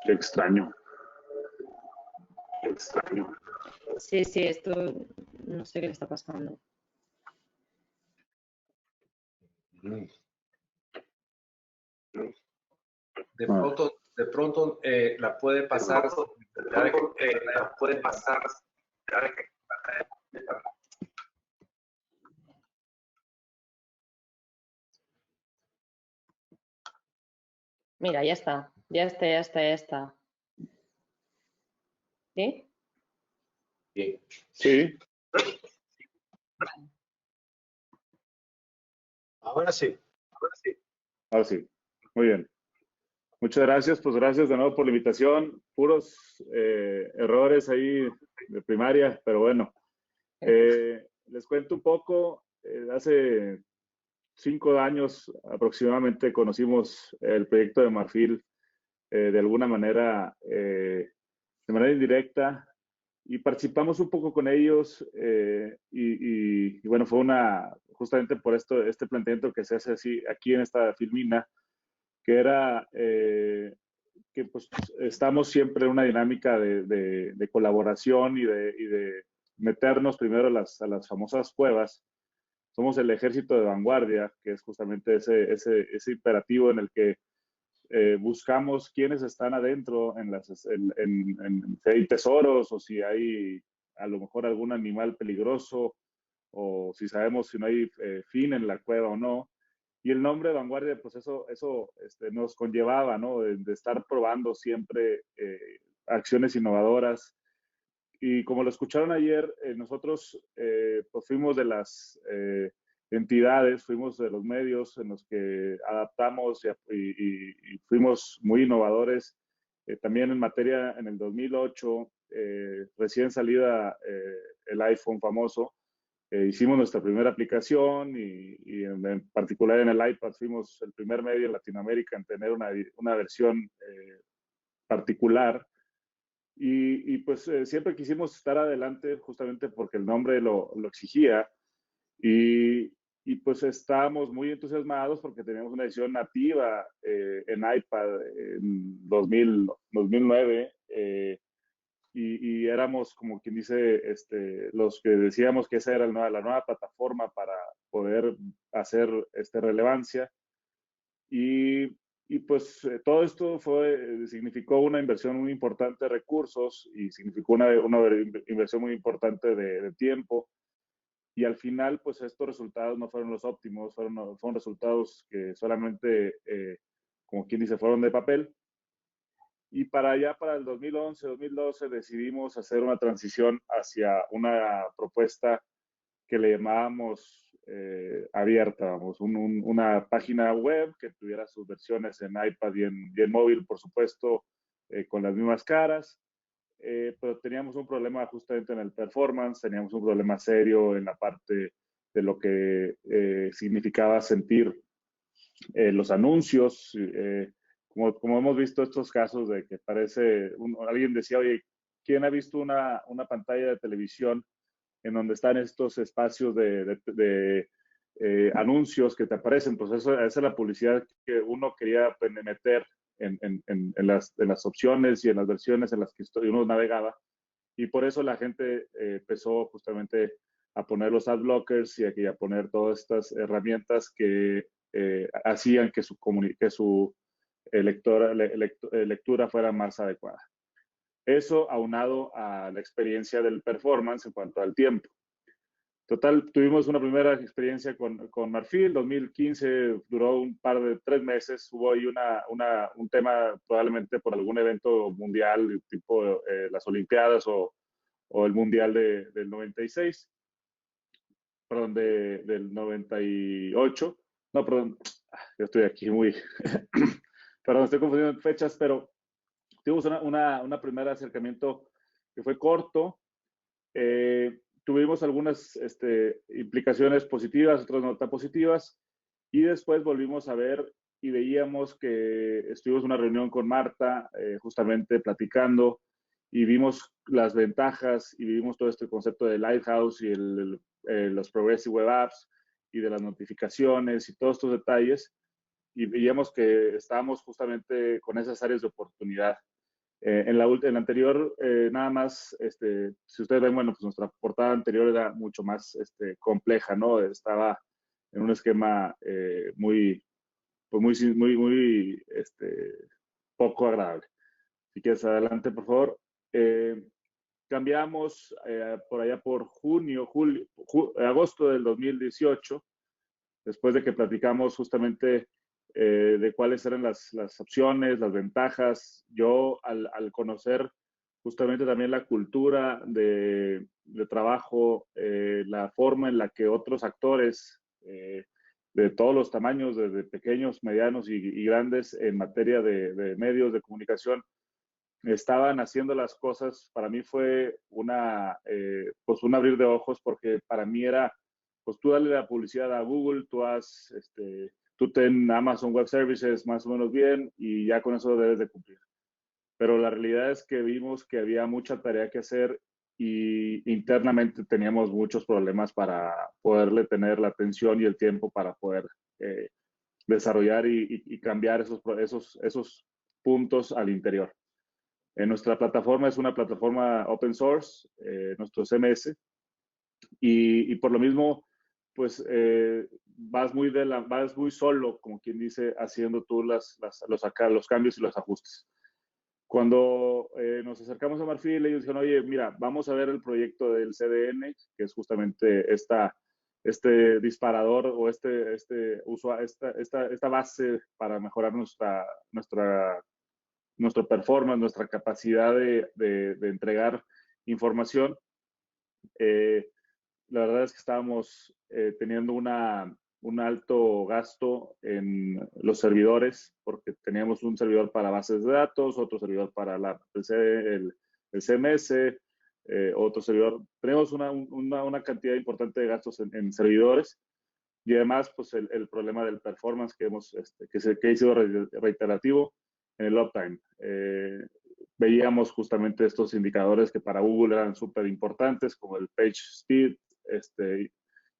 Qué extraño. Qué extraño. Sí, sí, esto no sé qué le está pasando. De pronto la puede pasar. La puede pasar. Mira, ya está. Ya está, ya está, ya está. ¿Sí? Bien. Sí. Ahora sí. Ahora sí. Ahora sí. Muy bien. Muchas gracias. Pues gracias de nuevo por la invitación. Puros errores ahí de primaria, pero bueno. Les cuento un poco. Hace 5 años aproximadamente conocimos el proyecto de Marfil de alguna manera, de manera indirecta, y participamos un poco con ellos y bueno, fue justamente por este planteamiento que se hace así aquí en esta filmina, que era que pues estamos siempre en una dinámica de colaboración y de meternos primero a las famosas cuevas. Somos el ejército de vanguardia, que es justamente ese imperativo en el que buscamos quiénes están adentro si hay tesoros o si hay a lo mejor algún animal peligroso o si sabemos si no hay fin en la cueva o no. Y el nombre de vanguardia, pues eso nos conllevaba, ¿no? De estar probando siempre acciones innovadoras. Y como lo escucharon ayer, nosotros pues fuimos de las entidades, fuimos de los medios en los que adaptamos y fuimos muy innovadores. También en materia, en el 2008, recién salida el iPhone famoso, hicimos nuestra primera aplicación y en particular en el iPad fuimos el primer medio en Latinoamérica en tener una versión particular. Pues siempre quisimos estar adelante justamente porque el nombre lo exigía y pues estábamos muy entusiasmados porque teníamos una edición nativa en iPad en 2009 y éramos como quien dice los que decíamos que esa era la nueva plataforma para poder hacer relevancia y, pues todo esto significó una inversión muy importante de recursos y significó una inversión muy importante de tiempo. y al final, pues estos resultados no fueron los óptimos, fueron resultados que solamente, como quien dice, fueron de papel. Y para allá, para el 2011, 2012, decidimos hacer una transición hacia una propuesta que le llamábamos abierta, vamos, una página web que tuviera sus versiones en iPad y en móvil, por supuesto, con las mismas caras, pero teníamos un problema justamente en el performance, teníamos un problema serio en la parte de lo que significaba sentir los anuncios, como hemos visto estos casos de que parece, alguien decía, oye, ¿quién ha visto una pantalla de televisión en donde están estos espacios de anuncios que te aparecen? Pues esa es la publicidad que uno quería meter en las opciones y en las versiones en las que uno navegaba. Y por eso la gente empezó justamente a poner los ad blockers y a poner todas estas herramientas que hacían que su lectura fuera más adecuada. Eso aunado a la experiencia del performance en cuanto al tiempo. Total, tuvimos una primera experiencia con Marfil, 2015, duró un par de 3 meses, hubo ahí un tema probablemente por algún evento mundial, tipo las Olimpiadas o el Mundial del 96, perdón, del 98, no, perdón, yo estoy aquí muy, perdón, estoy confundiendo fechas, pero tuvimos una primer acercamiento que fue corto, tuvimos algunas implicaciones positivas, otras no tan positivas, y después volvimos a ver y veíamos que estuvimos en una reunión con Marta, justamente platicando, y vimos las ventajas y vimos todo este concepto de Lighthouse y los Progressive Web Apps y de las notificaciones y todos estos detalles, y veíamos que estábamos justamente con esas áreas de oportunidad. En la anterior, nada más, si ustedes ven, bueno, pues nuestra portada anterior era mucho más compleja, ¿no? Estaba en un esquema pues muy poco agradable. Si quieres, adelante, por favor. Cambiamos por allá por agosto del 2018, después de que platicamos justamente de cuáles eran las opciones, las ventajas. Yo, al conocer justamente también la cultura de trabajo, la forma en la que otros actores de todos los tamaños, desde pequeños, medianos y grandes, en materia de medios de comunicación, estaban haciendo las cosas, para mí fue pues un abrir de ojos, porque para mí era, pues tú dale la publicidad a Google, tú ten Amazon Web Services más o menos bien y ya con eso debes de cumplir. Pero la realidad es que vimos que había mucha tarea que hacer y internamente teníamos muchos problemas para poderle tener la atención y el tiempo para poder desarrollar y cambiar esos puntos al interior. Nuestra plataforma es una plataforma open source, nuestro CMS, y por lo mismo, pues vas muy solo, como quien dice, haciendo tú los cambios y los ajustes. Cuando nos acercamos a Marfil, ellos dijeron, oye, mira, vamos a ver el proyecto del CDN, que es justamente este disparador o esta base para mejorar nuestro performance, nuestra capacidad de entregar información. La verdad es que estábamos teniendo un alto gasto en los servidores, porque teníamos un servidor para bases de datos, otro servidor para el CMS, otro servidor. Tenemos una cantidad importante de gastos en servidores, y además pues el problema del performance que ha sido reiterativo en el uptime. Veíamos justamente estos indicadores que para Google eran súper importantes, como el page speed,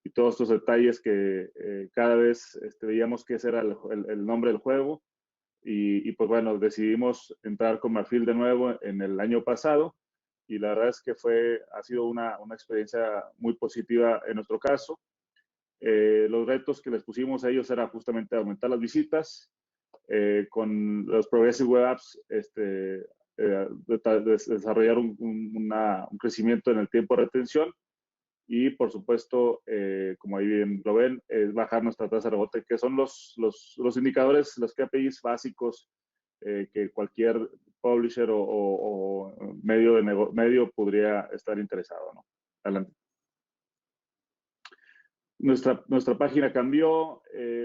y todos estos detalles que cada vez veíamos que ese era el nombre del juego. Y pues bueno, decidimos entrar con Marfil de nuevo en el año pasado, y la verdad es que ha sido una experiencia muy positiva en nuestro caso. Los retos que les pusimos a ellos era justamente aumentar las visitas, con los Progressive Web Apps, desarrollar un crecimiento en el tiempo de retención, Y, por supuesto, como ahí bien lo ven, es bajar nuestra tasa de rebote, que son los indicadores, los KPIs básicos que cualquier publisher o medio podría estar interesado, ¿no? Adelante. Nuestra página cambió,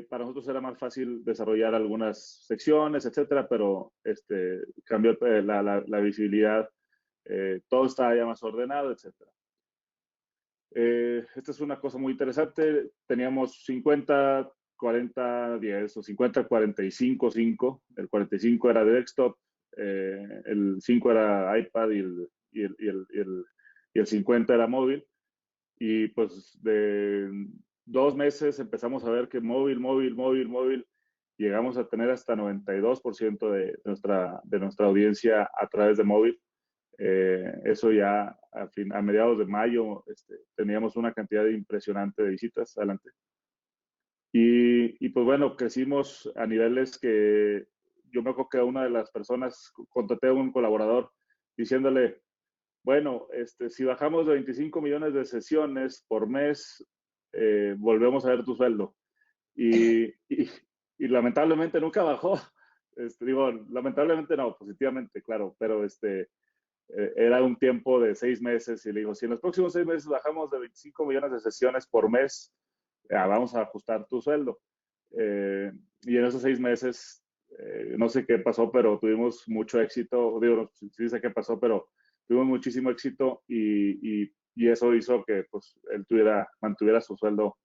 para nosotros era más fácil desarrollar algunas secciones, etcétera, pero cambió la visibilidad, todo estaba ya más ordenado, etcétera. Esta es una cosa muy interesante, teníamos 50, 40, 10 o 50, 45, 5, el 45 era de desktop, el 5 era iPad y el 50 era móvil. Y pues de 2 meses empezamos a ver que móvil, llegamos a tener hasta 92% de nuestra audiencia a través de móvil. Eso ya a mediados de mayo teníamos una cantidad impresionante de visitas. Adelante. Y pues bueno, crecimos a niveles que yo me acuerdo que una de las personas, contraté a un colaborador diciéndole, bueno, si bajamos de 25 millones de sesiones por mes, volvemos a ver tu sueldo. Y lamentablemente nunca bajó. Digo, lamentablemente no, positivamente, claro, pero era un tiempo de 6 meses y le digo, si en los próximos 6 meses bajamos de 25 millones de sesiones por mes, vamos a ajustar tu sueldo. Y en esos 6 meses, no sé qué pasó, pero tuvimos mucho éxito. Digo, no, sí sé qué pasó, pero tuvimos muchísimo éxito y eso hizo que pues, él mantuviera su sueldo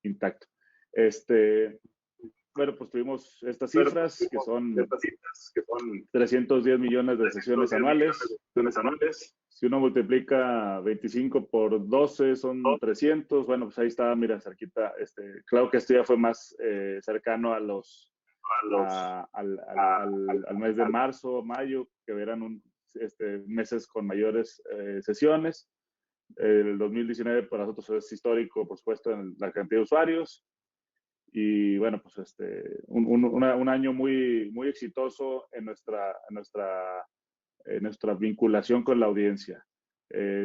intacto. Bueno, pues tuvimos estas cifras que son 310 millones de sesiones anuales. Si uno multiplica 25 por 12 son 300. Bueno, pues ahí está, mira, cerquita. Claro que esto ya fue más cercano al mes de marzo, mayo, que eran meses con mayores sesiones. El 2019 para nosotros es histórico, por supuesto, en la cantidad de usuarios. Y bueno, pues un año muy, muy exitoso en nuestra vinculación con la audiencia.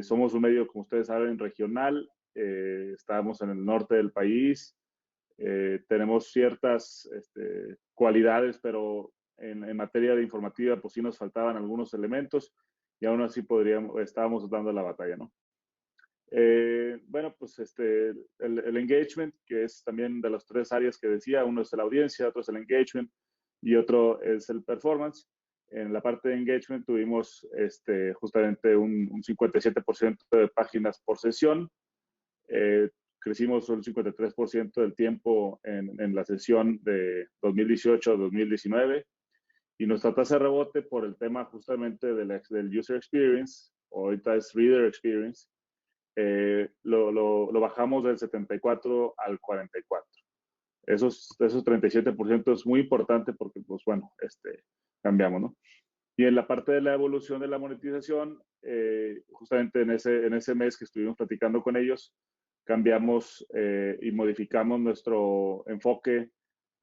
Somos un medio, como ustedes saben, regional. Estamos en el norte del país. Tenemos ciertas cualidades, pero en materia de informativa, pues sí nos faltaban algunos elementos y aún así estábamos dando la batalla, ¿no? Bueno, pues el engagement, que es también de las 3 áreas que decía, uno es la audiencia, otro es el engagement y otro es el performance. En la parte de engagement tuvimos justamente un 57% de páginas por sesión. Crecimos un 53% del tiempo en la sesión de 2018-2019 y nuestra tasa de rebote por el tema justamente del user experience, o ahorita es reader experience, lo bajamos del 74 al 44. Esos 37% es muy importante porque, pues bueno, cambiamos, ¿no? Y en la parte de la evolución de la monetización, justamente en ese mes que estuvimos platicando con ellos, cambiamos y modificamos nuestro enfoque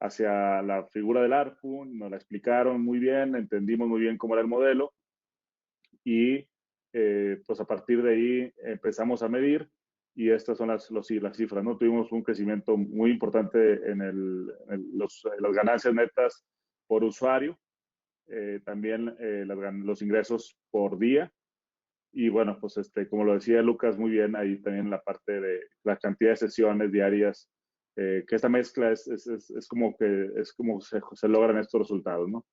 hacia la figura del ARPU, nos la explicaron muy bien, entendimos muy bien cómo era el modelo y pues a partir de ahí empezamos a medir y estas son las cifras, ¿no? Tuvimos un crecimiento muy importante en las ganancias netas por usuario, también los ingresos por día y bueno, pues como lo decía Lucas muy bien, ahí también la parte de la cantidad de sesiones diarias, que esta mezcla es como se logran estos resultados, ¿no?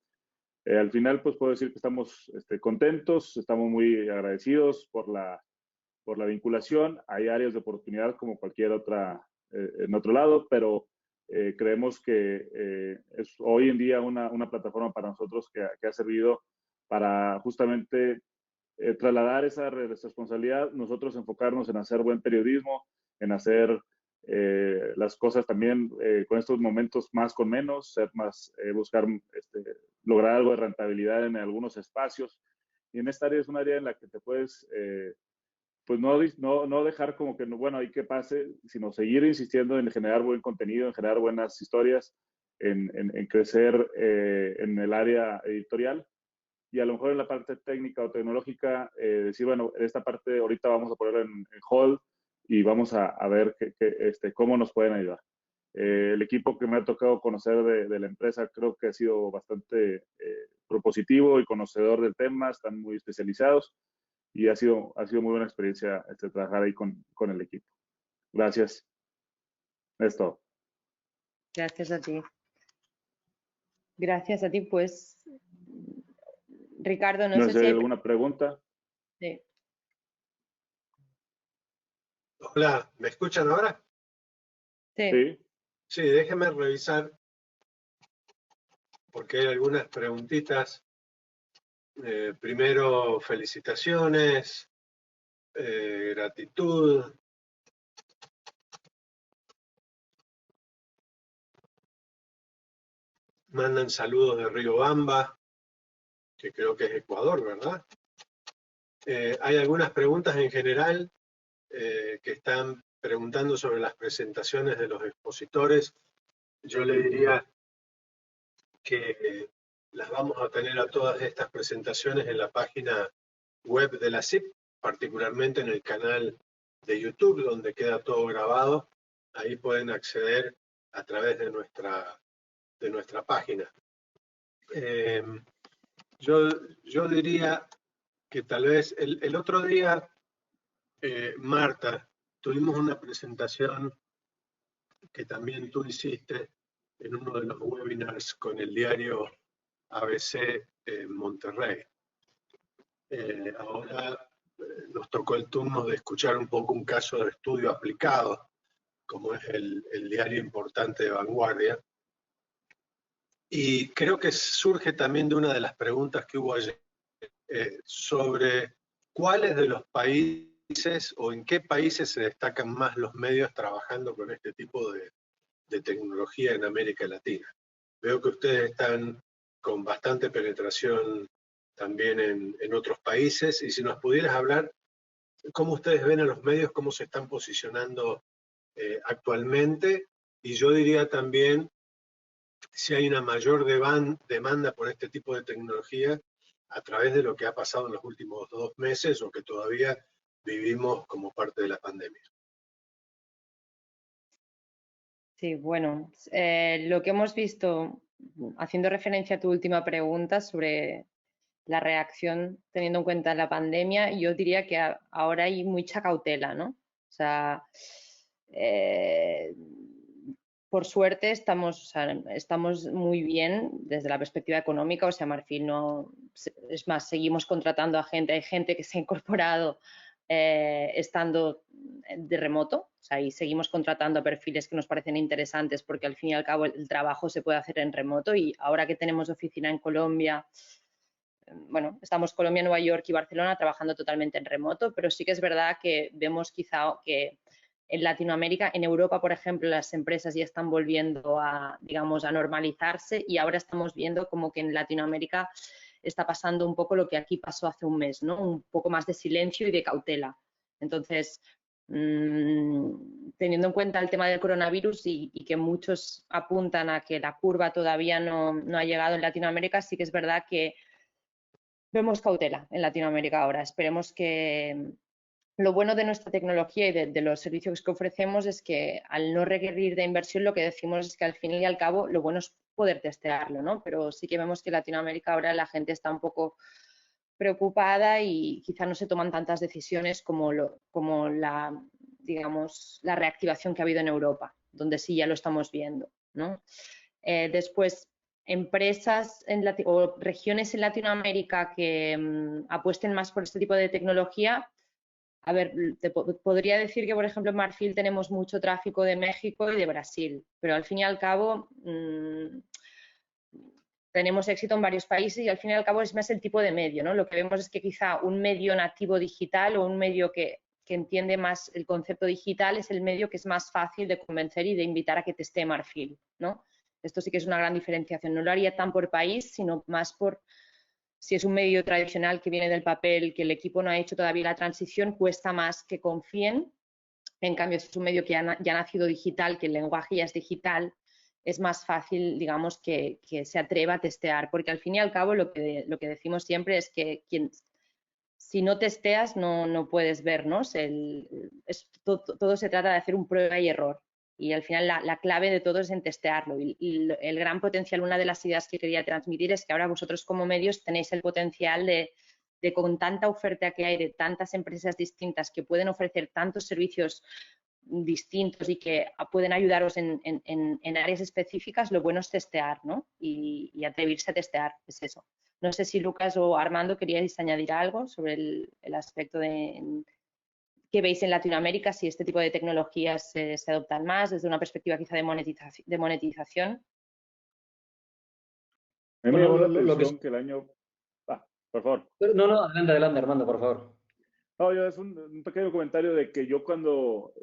Al final, pues puedo decir que estamos contentos, estamos muy agradecidos por la vinculación. Hay áreas de oportunidad como cualquier otra en otro lado, pero creemos que es hoy en día una plataforma para nosotros que ha servido para justamente trasladar esa responsabilidad, nosotros enfocarnos en hacer buen periodismo, en hacer las cosas también con estos momentos más con menos, ser más, buscar lograr algo de rentabilidad en algunos espacios. Y en esta área es un área en la que te puedes, pues no dejar como que, bueno, ahí que pase, sino seguir insistiendo en generar buen contenido, en generar buenas historias, en crecer en el área editorial. Y a lo mejor en la parte técnica o tecnológica, decir, bueno, esta parte ahorita vamos a poner en hold, y vamos a ver cómo nos pueden ayudar. El equipo que me ha tocado conocer de la empresa creo que ha sido bastante propositivo y conocedor del tema, están muy especializados y ha sido muy buena experiencia trabajar ahí con el equipo. Gracias. Es todo. Gracias a ti. Gracias a ti, pues, Ricardo, no sé si hay alguna pregunta. Sí. Hola, ¿me escuchan ahora? Sí. Sí, déjenme revisar porque hay algunas preguntitas. Primero, felicitaciones, gratitud. Mandan saludos de Riobamba, que creo que es Ecuador, ¿verdad? Hay algunas preguntas en general que están preguntando sobre las presentaciones de los expositores. Yo le diría que las vamos a tener a todas estas presentaciones en la página web de la CIP, particularmente en el canal de YouTube, donde queda todo grabado. Ahí pueden acceder a través de nuestra página. Yo diría que tal vez el otro día, Marta, tuvimos una presentación que también tú hiciste en uno de los webinars con el diario ABC en Monterrey. Ahora nos tocó el turno de escuchar un poco un caso de estudio aplicado, como es el diario importante de Vanguardia. Y creo que surge también de una de las preguntas que hubo ayer sobre cuáles de los países o en qué países se destacan más los medios trabajando con este tipo de tecnología en América Latina. Veo que ustedes están con bastante penetración también en otros países, y si nos pudieras hablar cómo ustedes ven a los medios, cómo se están posicionando actualmente, y yo diría también si hay una mayor demanda por este tipo de tecnología a través de lo que ha pasado en los últimos 2 meses o que todavía vivimos como parte de la pandemia. Sí, bueno, lo que hemos visto, haciendo referencia a tu última pregunta sobre la reacción teniendo en cuenta la pandemia, yo diría que ahora hay mucha cautela, ¿no? O sea, por suerte estamos muy bien desde la perspectiva económica, o sea, Marfil no, es más, seguimos contratando a gente, hay gente que se ha incorporado estando de remoto, o sea, y seguimos contratando a perfiles que nos parecen interesantes porque al fin y al cabo el trabajo se puede hacer en remoto, y ahora que tenemos oficina en Colombia, bueno, estamos Colombia, Nueva York y Barcelona trabajando totalmente en remoto, pero sí que es verdad que vemos quizá que en Latinoamérica, en Europa, por ejemplo, las empresas ya están volviendo a, digamos, a normalizarse, y ahora estamos viendo como que en Latinoamérica está pasando un poco lo que aquí pasó hace un mes, ¿no? Un poco más de silencio y de cautela. Entonces, teniendo en cuenta el tema del coronavirus y que muchos apuntan a que la curva todavía no ha llegado en Latinoamérica, sí que es verdad que vemos cautela en Latinoamérica ahora. Esperemos que lo bueno de nuestra tecnología y de los servicios que ofrecemos es que al no requerir de inversión, lo que decimos es que al fin y al cabo lo bueno es poder testearlo, ¿no? Pero sí que vemos que en Latinoamérica ahora la gente está un poco preocupada y quizá no se toman tantas decisiones como la, digamos, la reactivación que ha habido en Europa, donde sí ya lo estamos viendo, ¿no? Después, empresas o regiones en Latinoamérica que apuesten más por este tipo de tecnología. A ver, te podría decir que, por ejemplo, en Marfil tenemos mucho tráfico de México y de Brasil, pero al fin y al cabo tenemos éxito en varios países y al fin y al cabo es más el tipo de medio, ¿no? Lo que vemos es que quizá un medio nativo digital o un medio que entiende más el concepto digital es el medio que es más fácil de convencer y de invitar a que teste Marfil, ¿no? Esto sí que es una gran diferenciación. No lo haría tan por país, sino más por si es un medio tradicional que viene del papel, que el equipo no ha hecho todavía la transición, cuesta más que confíen. En cambio, si es un medio que ya ha nacido digital, que el lenguaje ya es digital, es más fácil, digamos, que se atreva a testear, porque al fin y al cabo lo que decimos siempre es que si no testeas no puedes ver, ¿no? Todo se trata de hacer un prueba y error. Y al final la clave de todo es en testearlo. Y el gran potencial, una de las ideas que quería transmitir es que ahora vosotros como medios tenéis el potencial de con tanta oferta que hay de tantas empresas distintas que pueden ofrecer tantos servicios distintos y que pueden ayudaros en áreas específicas, lo bueno es testear, ¿no? Y atreverse a testear, es eso. No sé si Lucas o Armando queríais añadir algo sobre el aspecto que veis en Latinoamérica, si este tipo de tecnologías se adoptan más desde una perspectiva quizá de monetización. A mí me llamó la atención que el año... por favor. No, adelante, Armando, por favor. No, es un pequeño comentario de que yo cuando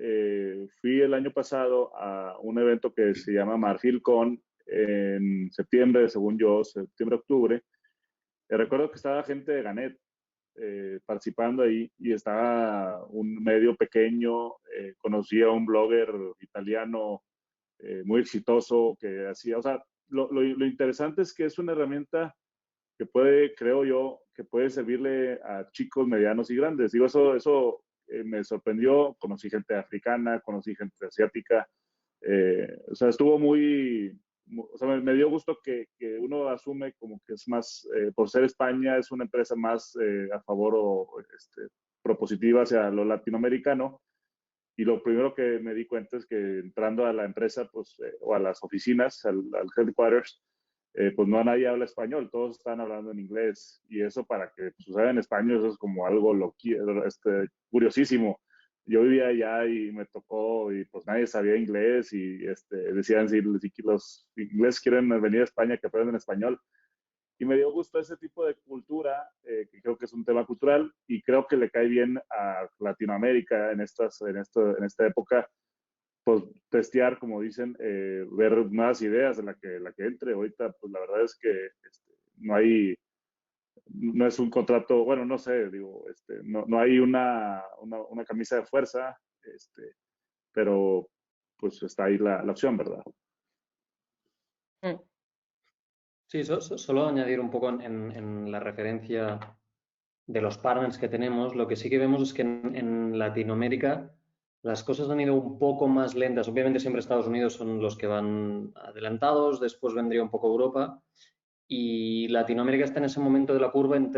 fui el año pasado a un evento que se llama MarfilCon en septiembre, según yo, septiembre-octubre, recuerdo que estaba gente de Ganet participando ahí y estaba un medio pequeño, conocí a un blogger italiano muy exitoso que hacía, o sea, lo interesante es que es una herramienta que puede, creo yo, que puede servirle a chicos, medianos y grandes. Digo, eso me sorprendió. Conocí gente africana, conocí gente asiática. O sea, estuvo o sea, me dio gusto que uno asume como que es más, por ser España, es una empresa más a favor o propositiva hacia lo latinoamericano. Y lo primero que me di cuenta es que entrando a la empresa, pues, o a las oficinas, al headquarters, pues no nadie habla español, todos están hablando en inglés. Y eso para que suceda en español, eso es como algo curiosísimo. Yo vivía allá y me tocó, y pues nadie sabía inglés, y decían si los ingleses quieren venir a España, que aprendan español. Y me dio gusto ese tipo de cultura, que creo que es un tema cultural, y creo que le cae bien a Latinoamérica en esta época, pues testear, como dicen, ver nuevas ideas de la que entre. Ahorita, pues la verdad es que no es un contrato, bueno, no sé, digo, no hay una camisa de fuerza, pero pues está ahí la opción, ¿verdad? Sí, solo añadir un poco en la referencia de los partners que tenemos, lo que sí que vemos es que en Latinoamérica las cosas han ido un poco más lentas. Obviamente siempre Estados Unidos son los que van adelantados, después vendría un poco Europa y Latinoamérica está en ese momento de la curva en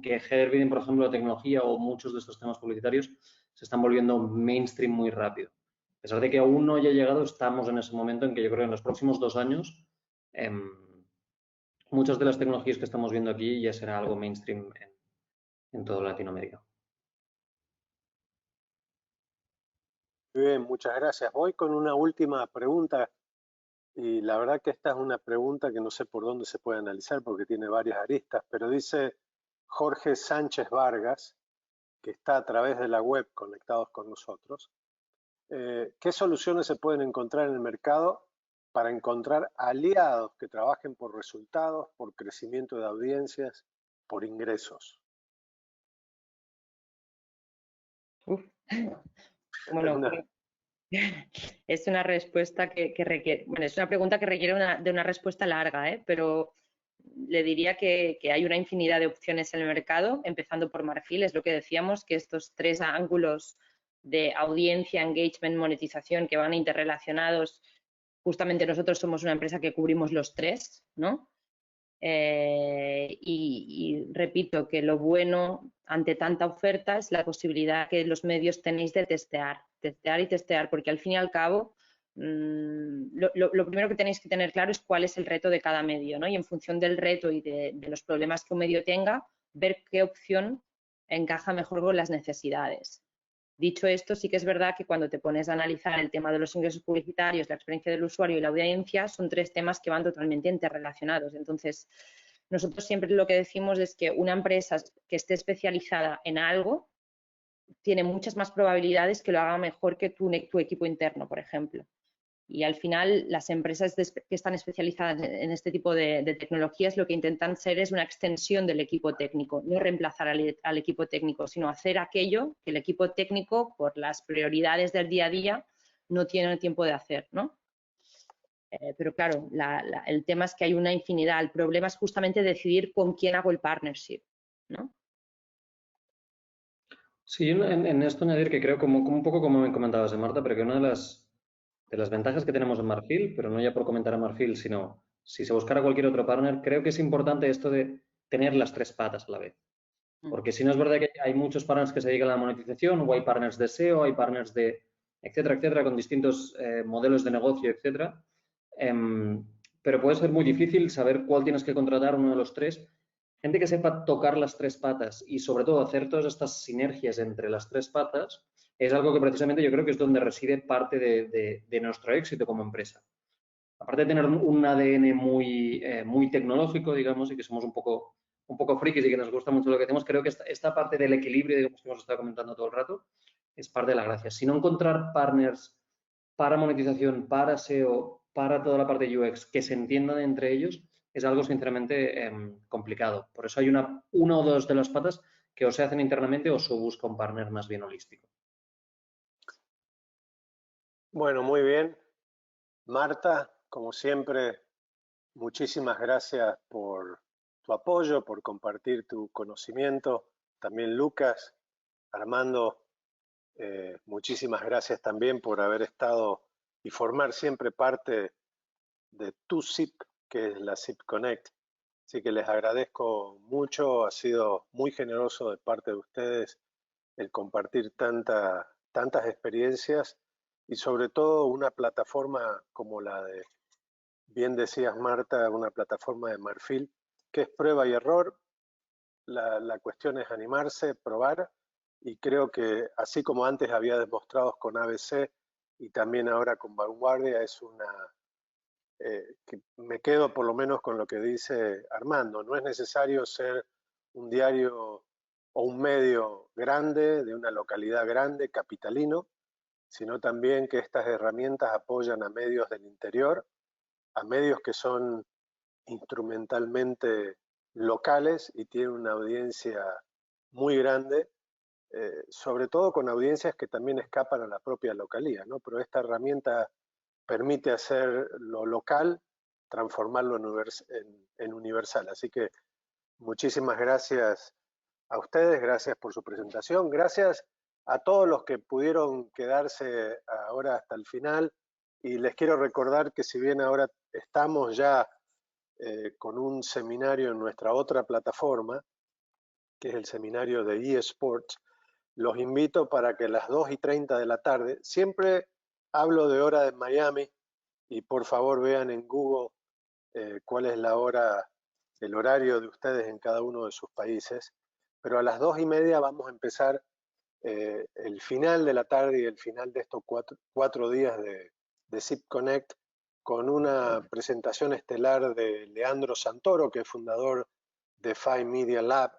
que ejercen, por ejemplo, la tecnología o muchos de estos temas publicitarios se están volviendo mainstream muy rápido. A pesar de que aún no haya llegado, estamos en ese momento en que yo creo que en los próximos 2 años muchas de las tecnologías que estamos viendo aquí ya será algo mainstream en toda Latinoamérica. Muy bien, muchas gracias. Voy con una última pregunta y la verdad que esta es una pregunta que no sé por dónde se puede analizar porque tiene varias aristas, pero dice Jorge Sánchez Vargas, que está a través de la web conectados con nosotros, ¿qué soluciones se pueden encontrar en el mercado para encontrar aliados que trabajen por resultados, por crecimiento de audiencias, por ingresos? Bueno, es una respuesta que requiere, bueno, es una pregunta que requiere de una respuesta larga, pero le diría que hay una infinidad de opciones en el mercado, empezando por Marfil, es lo que decíamos, que estos 3 ángulos de audiencia, engagement, monetización que van interrelacionados, justamente nosotros somos una empresa que cubrimos los 3, ¿no? Y repito que lo bueno ante tanta oferta es la posibilidad que los medios tenéis de testear y testear, porque al fin y al cabo lo primero que tenéis que tener claro es cuál es el reto de cada medio, ¿no? Y en función del reto y de los problemas que un medio tenga, ver qué opción encaja mejor con las necesidades. Dicho esto, sí que es verdad que cuando te pones a analizar el tema de los ingresos publicitarios, la experiencia del usuario y la audiencia, son 3 temas que van totalmente interrelacionados. Entonces, nosotros siempre lo que decimos es que una empresa que esté especializada en algo tiene muchas más probabilidades que lo haga mejor que tu equipo interno, por ejemplo. Y al final, las empresas que están especializadas en este tipo de tecnologías lo que intentan ser es una extensión del equipo técnico, no reemplazar al equipo técnico, sino hacer aquello que el equipo técnico, por las prioridades del día a día, no tiene tiempo de hacer, ¿no? Pero claro, el tema es que hay una infinidad. El problema es justamente decidir con quién hago el partnership, ¿no? Sí, en esto añadir que creo, como un poco como me comentabas de Marta, pero que una de las ventajas que tenemos en Marfil, pero no ya por comentar a Marfil, sino si se buscara cualquier otro partner, creo que es importante esto de tener las tres patas a la vez. Porque si no es verdad que hay muchos partners que se dedican a la monetización, o hay partners de SEO, hay partners de etcétera, con distintos modelos de negocio, etcétera. Pero puede ser muy difícil saber cuál tienes que contratar, uno de los tres. Gente que sepa tocar las tres patas y sobre todo hacer todas estas sinergias entre las tres patas es algo que precisamente yo creo que es donde reside parte de nuestro éxito como empresa. Aparte de tener un ADN muy tecnológico, digamos, y que somos un poco frikis y que nos gusta mucho lo que hacemos, creo que esta parte del equilibrio, digamos, que hemos estado comentando todo el rato, es parte de la gracia. Si no encontrar partners para monetización, para SEO, para toda la parte de UX, que se entiendan entre ellos, es algo sinceramente complicado. Por eso hay una o dos de las patas que o se hacen internamente o se busca un partner más bien holístico. Bueno, muy bien. Marta, como siempre, muchísimas gracias por tu apoyo, por compartir tu conocimiento. También Lucas, Armando, muchísimas gracias también por haber estado y formar siempre parte de tu SIP, que es la SIP Connect. Así que les agradezco mucho, ha sido muy generoso de parte de ustedes el compartir tantas experiencias y sobre todo una plataforma como la de, bien decías Marta, una plataforma de Marfil, que es prueba y error. La cuestión es animarse, probar, y creo que así como antes había demostrado con ABC y también ahora con Vanguardia, es una que me quedo por lo menos con lo que dice Armando. No es necesario ser un diario o un medio grande, de una localidad grande, capitalino, sino también que estas herramientas apoyan a medios del interior, a medios que son instrumentalmente locales y tienen una audiencia muy grande, sobre todo con audiencias que también escapan a la propia localía, ¿no? Pero esta herramienta permite hacer lo local, transformarlo en universal. Así que muchísimas gracias a ustedes, gracias por su presentación, gracias a todos los que pudieron quedarse ahora hasta el final, y les quiero recordar que si bien ahora estamos ya con un seminario en nuestra otra plataforma, que es el seminario de eSports, los invito para que a las 2:30 de la tarde, siempre hablo de hora de Miami, y por favor vean en Google cuál es la hora, el horario de ustedes en cada uno de sus países, pero a las 2:30 vamos a empezar el final de la tarde y el final de estos cuatro días de SIP Connect con una presentación estelar de Leandro Santoro, que es fundador de Five Media Lab,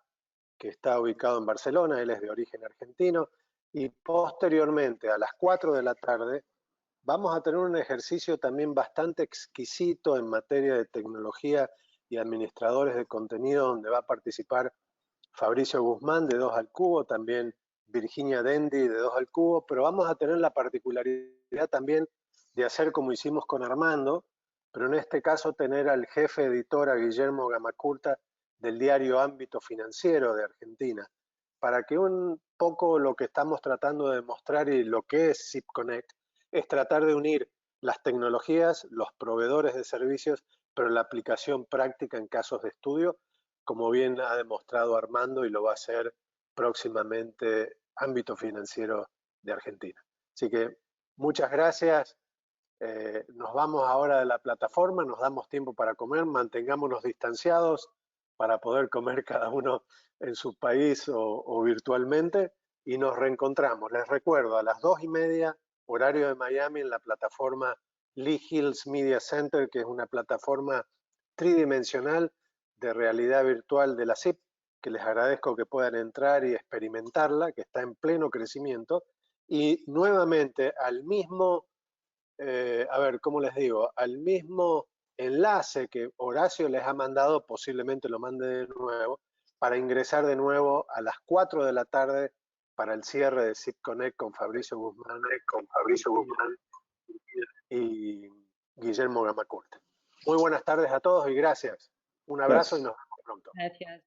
que está ubicado en Barcelona. Él es de origen argentino, y posteriormente a las 4 de la tarde vamos a tener un ejercicio también bastante exquisito en materia de tecnología y administradores de contenido, donde va a participar Fabricio Guzmán de 2 al Cubo, también Virginia Dendi de 2 al Cubo, pero vamos a tener la particularidad también de hacer como hicimos con Armando, pero en este caso tener al jefe editor, a Guillermo Gamacurta, del diario Ámbito Financiero de Argentina, para que un poco lo que estamos tratando de demostrar y lo que es SIP Connect es tratar de unir las tecnologías, los proveedores de servicios, pero la aplicación práctica en casos de estudio, como bien ha demostrado Armando y lo va a hacer próximamente Ámbito Financiero de Argentina. Así que muchas gracias. Nos vamos ahora de la plataforma, nos damos tiempo para comer, mantengámonos distanciados para poder comer cada uno en su país o virtualmente, y nos reencontramos. Les recuerdo, a las 2:30, horario de Miami, en la plataforma Lee Hills Media Center, que es una plataforma tridimensional de realidad virtual de la SIP, que les agradezco que puedan entrar y experimentarla, que está en pleno crecimiento, y nuevamente al mismo, a ver, ¿cómo les digo? Al mismo enlace que Horacio les ha mandado, posiblemente lo mande de nuevo, para ingresar de nuevo a las 4 de la tarde para el cierre de SIP Connect con Fabricio Guzmán y Guillermo Gamacurta. Muy buenas tardes a todos y gracias. Un abrazo y nos vemos pronto. Gracias.